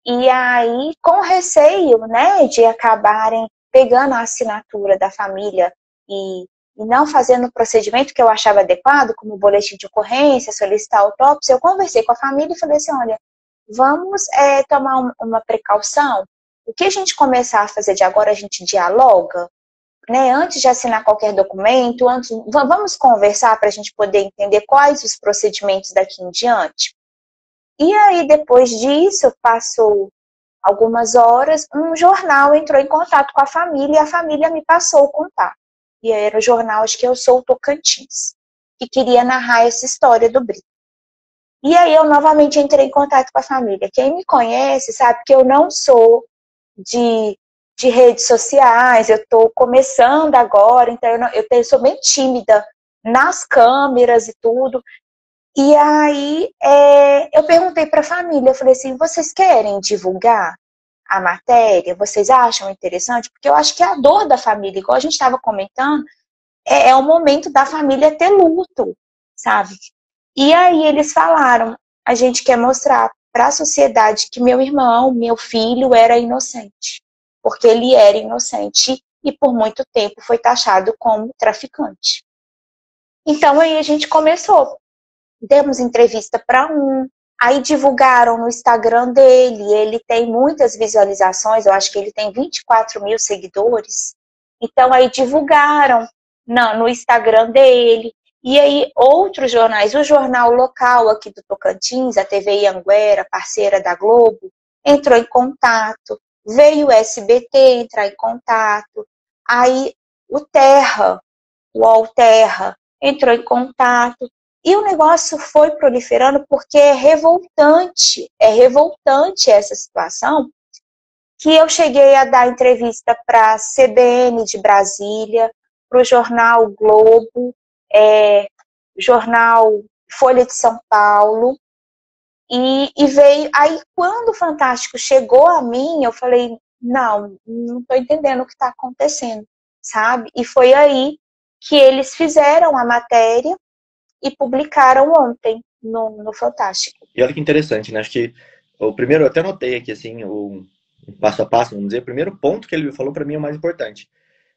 S4: e aí com receio, né, de acabarem pegando a assinatura da família e não fazendo o procedimento que eu achava adequado, como boletim de ocorrência, solicitar autópsia, eu conversei com a família e falei assim, olha, vamos tomar uma precaução. O que a gente começar a fazer de agora, a gente dialoga, né? Antes de assinar qualquer documento, vamos conversar para a gente poder entender quais os procedimentos daqui em diante. E aí, depois disso, passou algumas horas, um jornal entrou em contato com a família e a família me passou o contato. E aí era o jornal, acho que Eu Sou Tocantins, que queria narrar essa história do Brito. E aí eu novamente entrei em contato com a família. Quem me conhece sabe que eu não sou de redes sociais, eu estou começando agora, então eu sou bem tímida nas câmeras e tudo. E aí eu perguntei para a família, eu falei assim, vocês querem divulgar a matéria? Vocês acham interessante? Porque eu acho que a dor da família, igual a gente estava comentando, é o momento da família ter luto, sabe? E aí eles falaram, a gente quer mostrar para a sociedade que meu irmão, meu filho era inocente, porque ele era inocente e por muito tempo foi taxado como traficante. Então aí a gente começou, demos entrevista para aí divulgaram no Instagram dele, ele tem muitas visualizações, eu acho que ele tem 24 mil seguidores, então aí divulgaram no Instagram dele. E aí, outros jornais, o jornal local aqui do Tocantins, a TV Anguera, parceira da Globo, entrou em contato, veio o SBT entrar em contato, aí o UOL Terra, entrou em contato, e o negócio foi proliferando porque é revoltante essa situação, que eu cheguei a dar entrevista para a CBN de Brasília, para o jornal Globo, jornal Folha de São Paulo, e veio, aí quando o Fantástico chegou a mim, eu falei, não estou entendendo o que está acontecendo, sabe? E foi aí que eles fizeram a matéria e publicaram ontem no Fantástico.
S2: E olha que interessante, né? Acho que o primeiro, eu até notei aqui, assim, o passo a passo, vamos dizer, o primeiro ponto que ele falou para mim é o mais importante.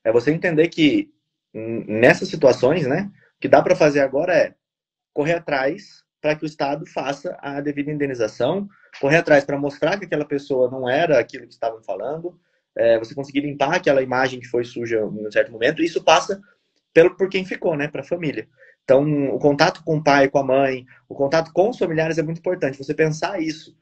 S2: É você entender que nessas situações, né, o que dá para fazer agora é correr atrás para que o Estado faça a devida indenização, correr atrás para mostrar que aquela pessoa não era aquilo que estavam falando, você conseguir limpar aquela imagem que foi suja em um certo momento, e isso passa por quem ficou, né, para a família. Então, o contato com o pai, com a mãe, o contato com os familiares é muito importante. Você pensar isso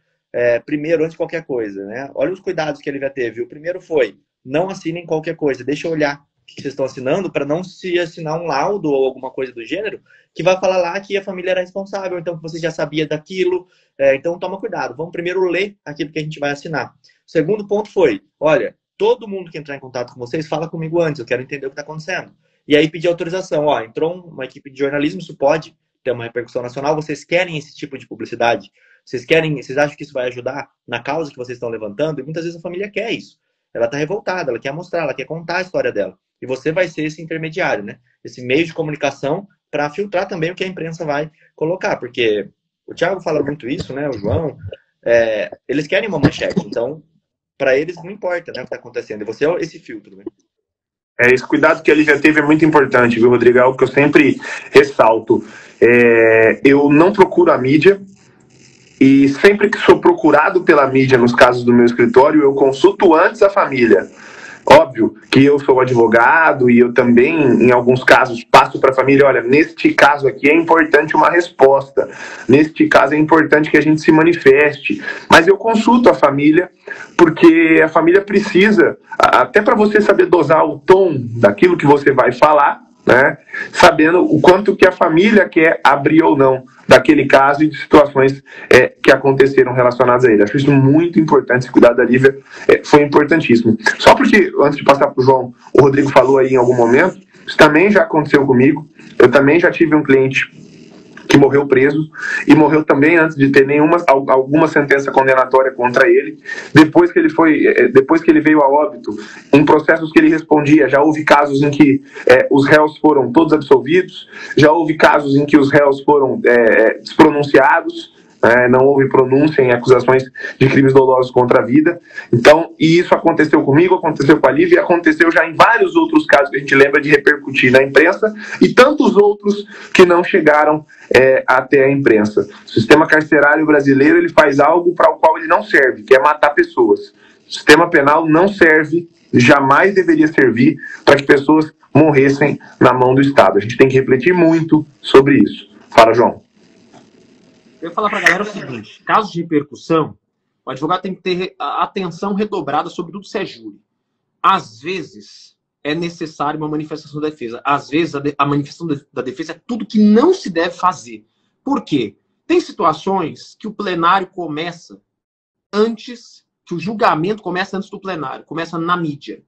S2: primeiro, antes de qualquer coisa, né? Olha os cuidados que ele já teve. O primeiro foi, não assinem qualquer coisa. Deixa eu olhar o que vocês estão assinando para não se assinar um laudo ou alguma coisa do gênero que vai falar lá que a família era responsável, então que você já sabia daquilo. Então, toma cuidado. Vamos primeiro ler aquilo que a gente vai assinar. O segundo ponto foi, olha, todo mundo que entrar em contato com vocês, fala comigo antes. Eu quero entender o que está acontecendo. E aí pedir autorização. Ó, entrou uma equipe de jornalismo, isso pode ter uma repercussão nacional. Vocês querem esse tipo de publicidade? Vocês acham que isso vai ajudar na causa que vocês estão levantando? E muitas vezes a família quer isso. Ela está revoltada, ela quer mostrar, ela quer contar a história dela. E você vai ser esse intermediário, né? Esse meio de comunicação para filtrar também o que a imprensa vai colocar. Porque o Thiago fala muito isso, né? O João. Eles querem uma manchete. Então, para eles não importa, né, o que está acontecendo. E você é esse filtro, né?
S3: Esse cuidado que ele já teve é muito importante, viu, Rodrigo? É algo que eu sempre ressalto. Eu não procuro a mídia, e sempre que sou procurado pela mídia, nos casos do meu escritório, eu consulto antes a família. Óbvio que eu sou advogado e eu também, em alguns casos, passo para a família, olha, neste caso aqui é importante uma resposta, neste caso é importante que a gente se manifeste, mas eu consulto a família, porque a família precisa, até para você saber dosar o tom daquilo que você vai falar, né, sabendo o quanto que a família quer abrir ou não daquele caso e de situações que aconteceram relacionadas a ele. Acho isso muito importante, esse cuidado da Lívia foi importantíssimo. Só porque, antes de passar para o João, o Rodrigo falou aí em algum momento, isso também já aconteceu comigo, eu também já tive um cliente que morreu preso, e morreu também antes de ter alguma sentença condenatória contra ele. Depois que ele veio a óbito, em processos que ele respondia, já houve casos em que os réus foram todos absolvidos, já houve casos em que os réus foram despronunciados, não houve pronúncia em acusações de crimes dolosos contra a vida. Então, e isso aconteceu comigo, aconteceu com a Lívia, e aconteceu já em vários outros casos que a gente lembra de repercutir na imprensa, e tantos outros que não chegaram até a imprensa. O sistema carcerário brasileiro, ele faz algo para o qual ele não serve, que é matar pessoas. O sistema penal não serve, jamais deveria servir para que pessoas morressem na mão do Estado. A gente tem que refletir muito sobre isso. Fala, João.
S1: Eu ia falar para a galera o seguinte, casos de repercussão, o advogado tem que ter a atenção redobrada, sobretudo se é júri. Às vezes, é necessário uma manifestação da defesa. Às vezes, a manifestação da defesa é tudo que não se deve fazer. Por quê? Tem situações que o plenário começa antes, que o julgamento começa antes do plenário, começa na mídia.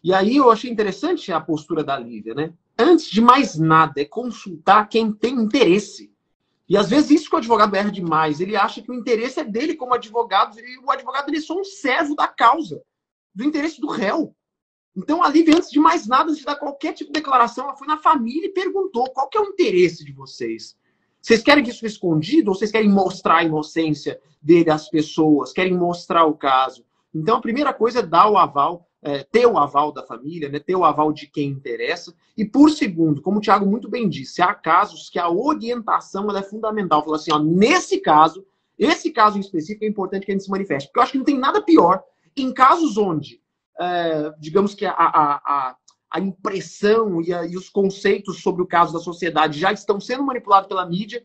S1: E aí eu achei interessante a postura da Lívia, né? Antes de mais nada, é consultar quem tem interesse. E às vezes isso que o advogado erra demais. Ele acha que o interesse é dele como advogado, e o advogado ele é só um servo da causa, do interesse do réu. Então a Lívia, antes de mais nada, antes de dar qualquer tipo de declaração, ela foi na família e perguntou qual que é o interesse de vocês. Vocês querem que isso seja escondido ou vocês querem mostrar a inocência dele às pessoas? Querem mostrar o caso? Então a primeira coisa é dar o aval, ter o aval da família, né, ter o aval de quem interessa. E por segundo, como o Thiago muito bem disse, há casos que a orientação ela é fundamental. Falou assim, ó, nesse caso, esse caso em específico é importante que a gente se manifeste. Porque eu acho que não tem nada pior em casos onde, digamos que a impressão e os conceitos sobre o caso da sociedade já estão sendo manipulados pela mídia.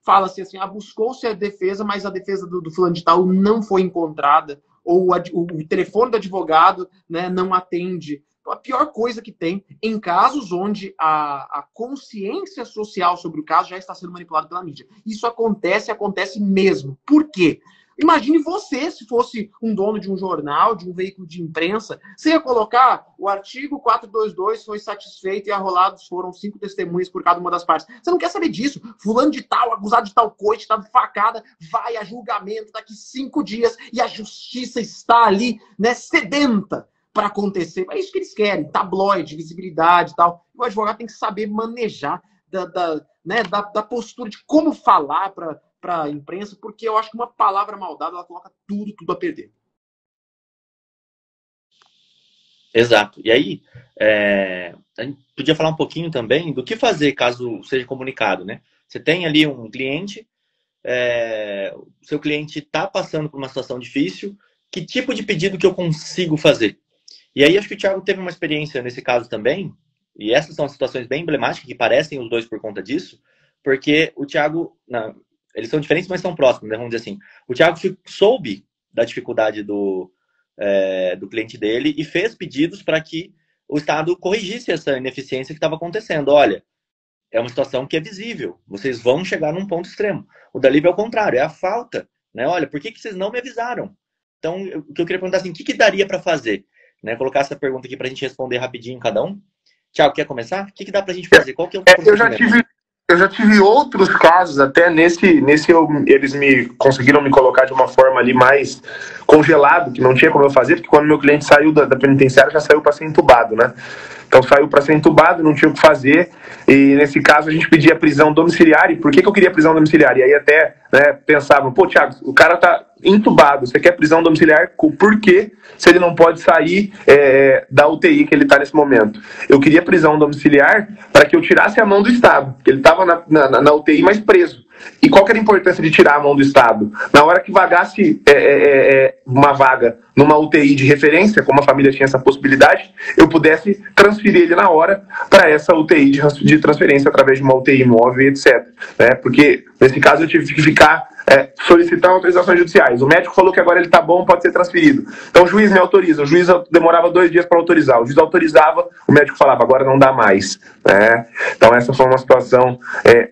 S1: Fala-se assim, buscou-se a defesa, mas a defesa do fulano de tal não foi encontrada, ou o telefone do advogado, né, não atende. Então, a pior coisa que tem em casos onde a consciência social sobre o caso já está sendo manipulada pela mídia. Isso acontece mesmo. Por quê? Imagine você, se fosse um dono de um jornal, de um veículo de imprensa, você ia colocar o artigo 422 foi satisfeito e arrolados foram 5 testemunhas por cada uma das partes. Você não quer saber disso. Fulano de tal, acusado de tal coisa, tá de facada, vai a julgamento daqui 5 dias e a justiça está ali, né, sedenta para acontecer. É isso que eles querem, tabloide, visibilidade e tal. O advogado tem que saber manejar da postura de como falar para a imprensa, porque eu acho que uma palavra mal dada, ela coloca tudo a perder.
S2: Exato. E aí, a gente podia falar um pouquinho também do que fazer caso seja comunicado, né? Você tem ali um cliente, o seu cliente está passando por uma situação difícil, que tipo de pedido que eu consigo fazer? E aí, acho que o Thiago teve uma experiência nesse caso também, e essas são situações bem emblemáticas, que parecem os dois por conta disso, porque o Thiago... eles são diferentes, mas são próximos, né? Vamos dizer assim. O Thiago soube da dificuldade do cliente dele e fez pedidos para que o Estado corrigisse essa ineficiência que estava acontecendo. Olha, é uma situação que é visível. Vocês vão chegar num ponto extremo. O da Lívia é o contrário, é a falta. Né? Olha, por que vocês não me avisaram? Então, o que eu queria perguntar assim, o que daria para fazer? Né? Colocar essa pergunta aqui para a gente responder rapidinho cada um. Thiago, quer começar? O que dá para a gente fazer? Qual que é o
S3: Eu já tive outros casos, até nesse eles conseguiram me colocar de uma forma ali mais congelado, que não tinha como eu fazer, porque quando meu cliente saiu da penitenciária, já saiu para ser entubado, né? Então saiu para ser entubado, não tinha o que fazer, e nesse caso a gente pedia prisão domiciliar. E por que eu queria prisão domiciliar? E aí até pensavam, pô, Thiago, o cara tá entubado, você quer prisão domiciliar, por que se ele não pode sair da UTI que ele está nesse momento? Eu queria prisão domiciliar para que eu tirasse a mão do Estado, porque ele estava na UTI, mas preso. E qual que era a importância de tirar a mão do Estado? Na hora que vagasse uma vaga numa UTI de referência, como a família tinha essa possibilidade, eu pudesse transferir ele na hora para essa UTI de transferência através de uma UTI móvel, etc. Né? Porque, nesse caso, eu tive que ficar solicitando autorizações judiciais. O médico falou que agora ele está bom, pode ser transferido. Então o juiz me autoriza. O juiz demorava 2 dias para autorizar. O juiz autorizava, o médico falava, agora não dá mais. Né? Então essa foi uma situação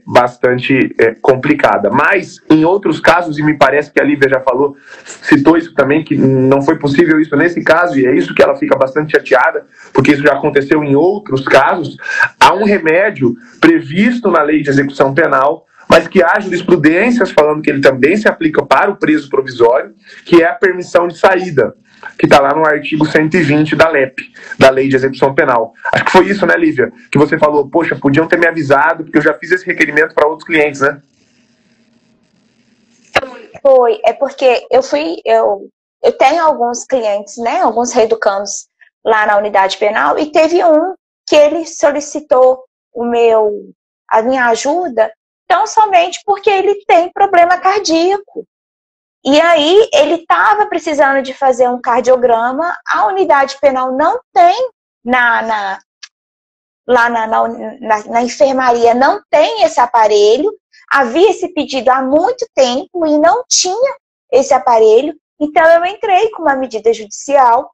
S3: bastante complicada. Mas, em outros casos, e me parece que a Lívia já falou, citou isso também, que não foi possível isso nesse caso, e é isso que ela fica bastante chateada, porque isso já aconteceu em outros casos. Há um remédio previsto na lei de execução penal, mas que há jurisprudências falando que ele também se aplica para o preso provisório, que é a permissão de saída, que está lá no artigo 120 da LEP, da Lei de Execução Penal. Acho que foi isso, né, Lívia? Que você falou, poxa, podiam ter me avisado, porque eu já fiz esse requerimento para outros clientes, né?
S4: Foi, porque eu tenho alguns clientes, né, alguns reeducandos lá na unidade penal, e teve um que ele solicitou a minha ajuda, tão somente porque ele tem problema cardíaco. E aí ele estava precisando de fazer um cardiograma, a unidade penal não tem, lá na enfermaria não tem esse aparelho, havia esse pedido há muito tempo e não tinha esse aparelho, então eu entrei com uma medida judicial,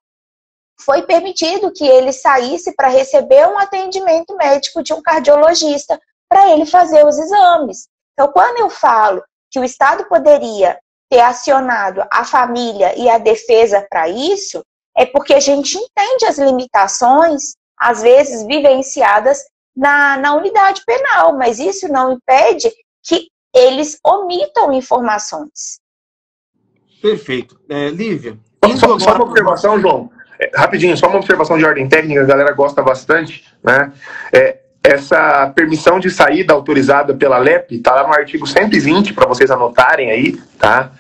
S4: foi permitido que ele saísse para receber um atendimento médico de um cardiologista, para ele fazer os exames. Então, quando eu falo que o Estado poderia ter acionado a família e a defesa para isso, é porque a gente entende as limitações, às vezes vivenciadas na unidade penal, mas isso não impede que eles omitam informações.
S1: Perfeito. Lívia.
S3: Só uma observação, João. Rapidinho, só uma observação de ordem técnica, a galera gosta bastante, né? Essa permissão de saída autorizada pela LEP está lá no artigo 120, para vocês anotarem aí, tá?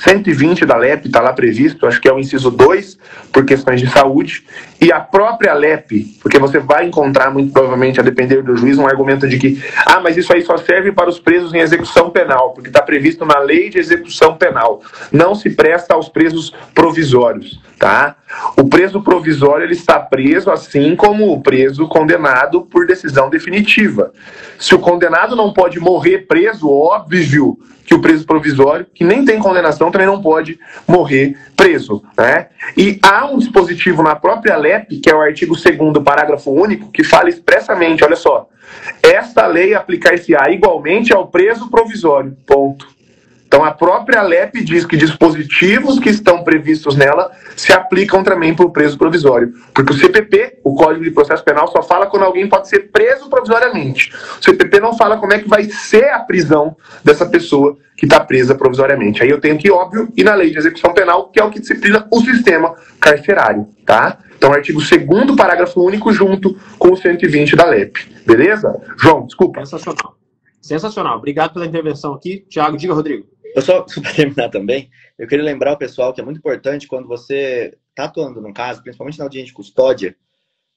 S3: 120 da LEP está lá previsto, acho que é o inciso 2, por questões de saúde, e a própria LEP, porque você vai encontrar, muito provavelmente, a depender do juiz, um argumento de que, mas isso aí só serve para os presos em execução penal, porque está previsto na lei de execução penal, não se presta aos presos provisórios, tá? O preso provisório, ele está preso assim como o preso condenado por decisão definitiva. Se o condenado não pode morrer preso, óbvio que o preso provisório, que nem tem condenação, também não pode morrer preso, né? E há um dispositivo na própria LEP, que é o artigo 2º, parágrafo único, que fala expressamente, olha só, esta lei aplicar-se-á igualmente ao preso provisório, ponto. Então, a própria LEP diz que dispositivos que estão previstos nela se aplicam também para o preso provisório. Porque o CPP, o Código de Processo Penal, só fala quando alguém pode ser preso provisoriamente. O CPP não fala como é que vai ser a prisão dessa pessoa que está presa provisoriamente. Aí eu tenho que, óbvio, ir na Lei de Execução Penal, que é o que disciplina o sistema carcerário, tá? Então, artigo 2º, parágrafo único, junto com o 120 da LEP. Beleza? João, desculpa.
S1: Sensacional. Sensacional. Obrigado pela intervenção aqui. Tiago, diga, Rodrigo.
S2: Eu só para terminar também, eu queria lembrar o pessoal que é muito importante quando você está atuando num caso, principalmente na audiência de custódia,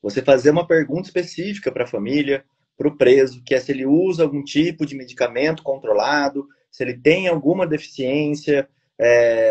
S2: você fazer uma pergunta específica para a família, para o preso, que é se ele usa algum tipo de medicamento controlado, se ele tem alguma deficiência,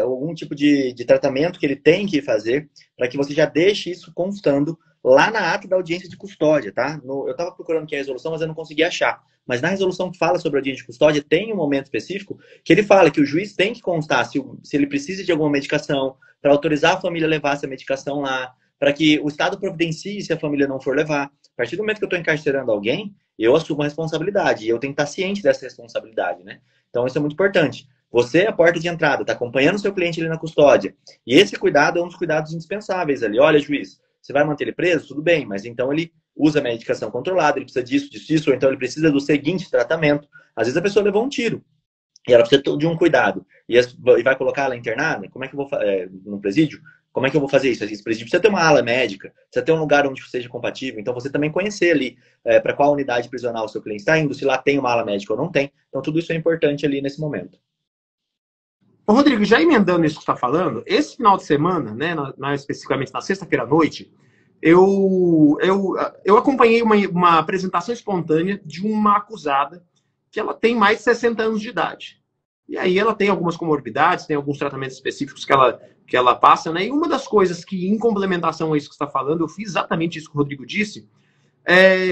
S2: algum tipo de tratamento que ele tem que fazer, para que você já deixe isso constando lá na ata da audiência de custódia, tá? Eu estava procurando aqui a resolução, mas eu não consegui achar. Mas na resolução que fala sobre a audiência de custódia, tem um momento específico que ele fala que o juiz tem que constar se ele precisa de alguma medicação, para autorizar a família a levar essa medicação lá, para que o Estado providencie se a família não for levar. A partir do momento que eu estou encarcerando alguém, eu assumo a responsabilidade. E eu tenho que estar ciente dessa responsabilidade, né? Então, isso é muito importante. Você é a porta de entrada, está acompanhando o seu cliente ali na custódia. E esse cuidado é um dos cuidados indispensáveis ali. Olha, juiz, você vai manter ele preso? Tudo bem, mas então ele usa medicação controlada, ele precisa disso, ou então ele precisa do seguinte tratamento. Às vezes a pessoa levou um tiro e ela precisa de um cuidado. E vai colocar ela internada? Como é que eu vou no presídio? Como é que eu vou fazer isso? Esse presídio precisa ter uma ala médica, precisa ter um lugar onde seja compatível. Então, você também conhecer ali para qual unidade prisional o seu cliente está indo, se lá tem uma ala médica ou não tem. Então, tudo isso é importante ali nesse momento.
S1: Ô, Rodrigo, já emendando isso que você está falando, esse final de semana, né, especificamente na sexta-feira à noite, eu acompanhei uma apresentação espontânea de uma acusada que ela tem mais de 60 anos de idade. E aí ela tem algumas comorbidades, tem alguns tratamentos específicos que ela passa, né? E uma das coisas que, em complementação a isso que você está falando, eu fiz exatamente isso que o Rodrigo disse,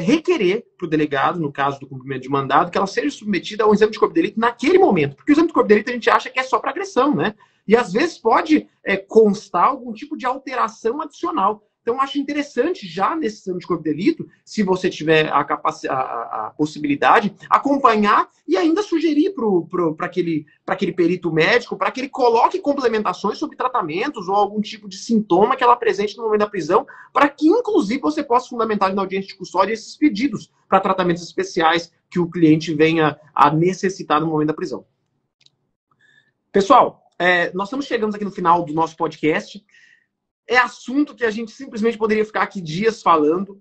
S1: requerer para o delegado, no caso do cumprimento de mandado, que ela seja submetida ao exame de corpo de delito naquele momento. Porque o exame de corpo de delito a gente acha que é só para agressão, né? E às vezes pode constar algum tipo de alteração adicional. Então, acho interessante, já nesse exame de corpo de delito, se você tiver a possibilidade, acompanhar e ainda sugerir para aquele perito médico, para que ele coloque complementações sobre tratamentos ou algum tipo de sintoma que ela apresente no momento da prisão, para que, inclusive, você possa fundamentar na audiência de custódia esses pedidos para tratamentos especiais que o cliente venha a necessitar no momento da prisão. Pessoal, nós estamos chegando aqui no final do nosso podcast. É assunto que a gente simplesmente poderia ficar aqui dias falando.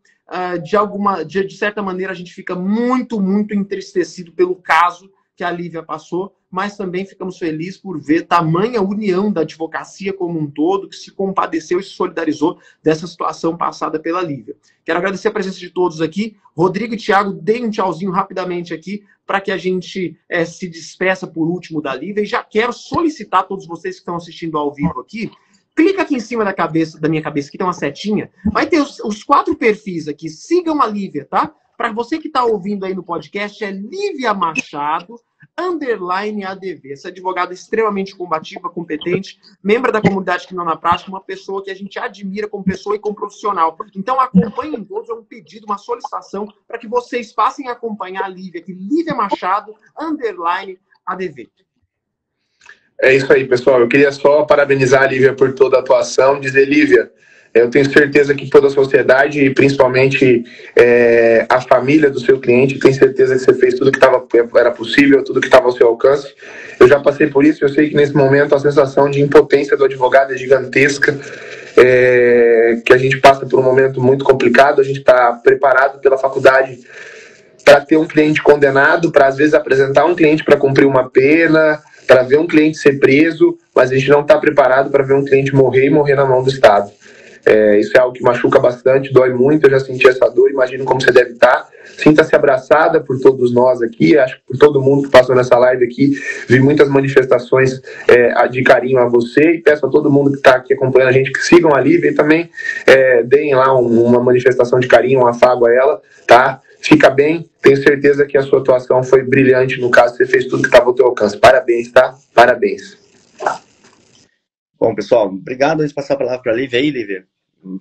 S1: De certa maneira, a gente fica muito, muito entristecido pelo caso que a Lívia passou, mas também ficamos felizes por ver tamanha união da advocacia como um todo, que se compadeceu e se solidarizou dessa situação passada pela Lívia. Quero agradecer a presença de todos aqui. Rodrigo e Tiago, deem um tchauzinho rapidamente aqui, para que a gente se despeça por último da Lívia. E já quero solicitar a todos vocês que estão assistindo ao vivo aqui, clica aqui em cima da minha cabeça, que tem uma setinha. Vai ter os 4 perfis aqui. Sigam a Lívia, tá? Para você que está ouvindo aí no podcast, é Lívia Machado, _ADV. Essa advogada extremamente combativa, competente, membro da comunidade criminal na prática, uma pessoa que a gente admira como pessoa e como profissional. Então, acompanhem todos, é um pedido, uma solicitação, para que vocês passem a acompanhar a Lívia aqui, Lívia Machado, _ADV.
S3: É isso aí, pessoal. Eu queria só parabenizar a Lívia por toda a atuação, dizer, Lívia, eu tenho certeza que toda a sociedade e principalmente a família do seu cliente tem certeza que você fez tudo que era possível, tudo que estava ao seu alcance. Eu já passei por isso, eu sei que nesse momento a sensação de impotência do advogado é gigantesca, que a gente passa por um momento muito complicado, a gente está preparado pela faculdade para ter um cliente condenado, para às vezes apresentar um cliente para cumprir uma pena, para ver um cliente ser preso, mas a gente não está preparado para ver um cliente morrer e morrer na mão do Estado. Isso é algo que machuca bastante, dói muito, eu já senti essa dor, imagino como você deve estar. Sinta-se abraçada por todos nós aqui, acho que por todo mundo que passou nessa live aqui, vi muitas manifestações de carinho a você e peço a todo mundo que está aqui acompanhando a gente que sigam a Lívia e também deem lá uma manifestação de carinho, um afago a ela, tá? Fica bem, tenho certeza que a sua atuação foi brilhante no caso, você fez tudo que estava ao teu alcance. Parabéns, tá? Parabéns.
S2: Bom, pessoal, obrigado. Antes de passar a palavra para a Lívia aí, Lívia,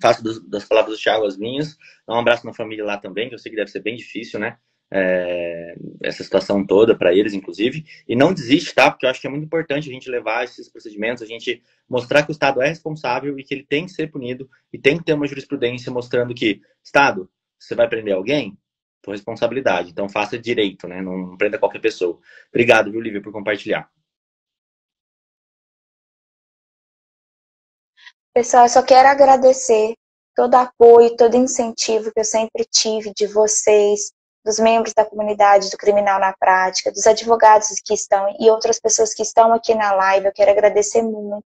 S2: faço das palavras do Thiago as minhas. Dá um abraço na família lá também, que eu sei que deve ser bem difícil, né? Essa situação toda para eles, inclusive. E não desiste, tá? Porque eu acho que é muito importante a gente levar esses procedimentos, a gente mostrar que o Estado é responsável e que ele tem que ser punido e tem que ter uma jurisprudência mostrando que, Estado, você vai prender alguém? Tua responsabilidade. Então faça direito, né? Não prenda qualquer pessoa. Obrigado, viu, Lívia, por compartilhar.
S4: Pessoal, eu só quero agradecer todo o apoio, todo o incentivo que eu sempre tive de vocês, dos membros da comunidade do Criminal na Prática, dos advogados que estão e outras pessoas que estão aqui na live. Eu quero agradecer muito.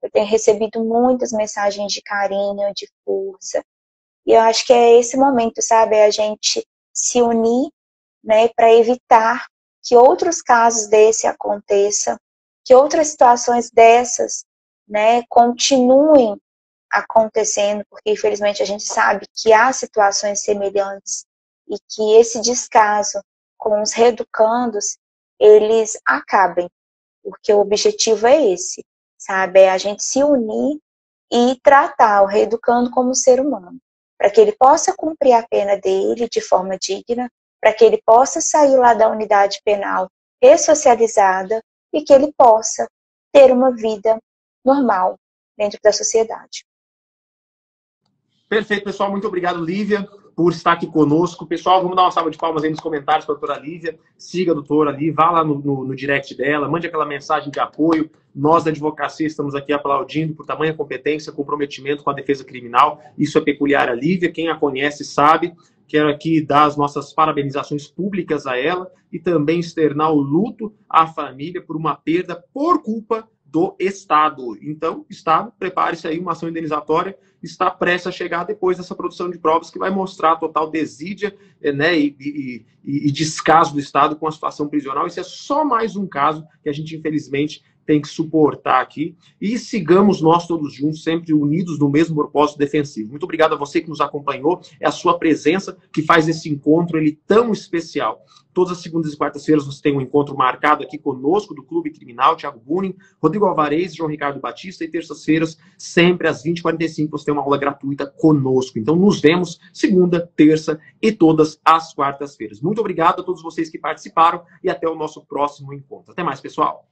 S4: Eu tenho recebido muitas mensagens de carinho, de força. E eu acho que é esse momento, sabe? A gente se unir, né, para evitar que outros casos desse aconteçam, que outras situações dessas, né, continuem acontecendo, porque infelizmente a gente sabe que há situações semelhantes e que esse descaso com os reeducandos, eles acabem, porque o objetivo é esse, sabe? É a gente se unir e tratar o reeducando como ser humano, para que ele possa cumprir a pena dele de forma digna, para que ele possa sair lá da unidade penal ressocializada e que ele possa ter uma vida normal dentro da sociedade.
S1: Perfeito, pessoal. Muito obrigado, Lívia, por estar aqui conosco. Pessoal, vamos dar uma salva de palmas aí nos comentários para a doutora Lívia. Siga a doutora ali, vá lá no direct dela, mande aquela mensagem de apoio. Nós da advocacia estamos aqui aplaudindo por tamanha competência, comprometimento com a defesa criminal. Isso é peculiar a Lívia. Quem a conhece sabe. Quero aqui dar as nossas parabenizações públicas a ela e também externar o luto à família por uma perda por culpa do Estado. Então, Estado, prepare-se aí, uma ação indenizatória está prestes a chegar depois dessa produção de provas que vai mostrar a total desídia, né, e descaso do Estado com a situação prisional. Isso é só mais um caso que a gente, infelizmente, tem que suportar aqui. E sigamos nós todos juntos, sempre unidos no mesmo propósito defensivo. Muito obrigado a você que nos acompanhou. É a sua presença que faz esse encontro ele tão especial. Todas as segundas e quartas-feiras você tem um encontro marcado aqui conosco, do Clube Criminal, Thiago Bunin, Rodrigo Alvarez, João Ricardo Batista, e terças-feiras, sempre às 20h45, você tem uma aula gratuita conosco. Então, nos vemos segunda, terça e todas as quartas-feiras. Muito obrigado a todos vocês que participaram e até o nosso próximo encontro. Até mais, pessoal!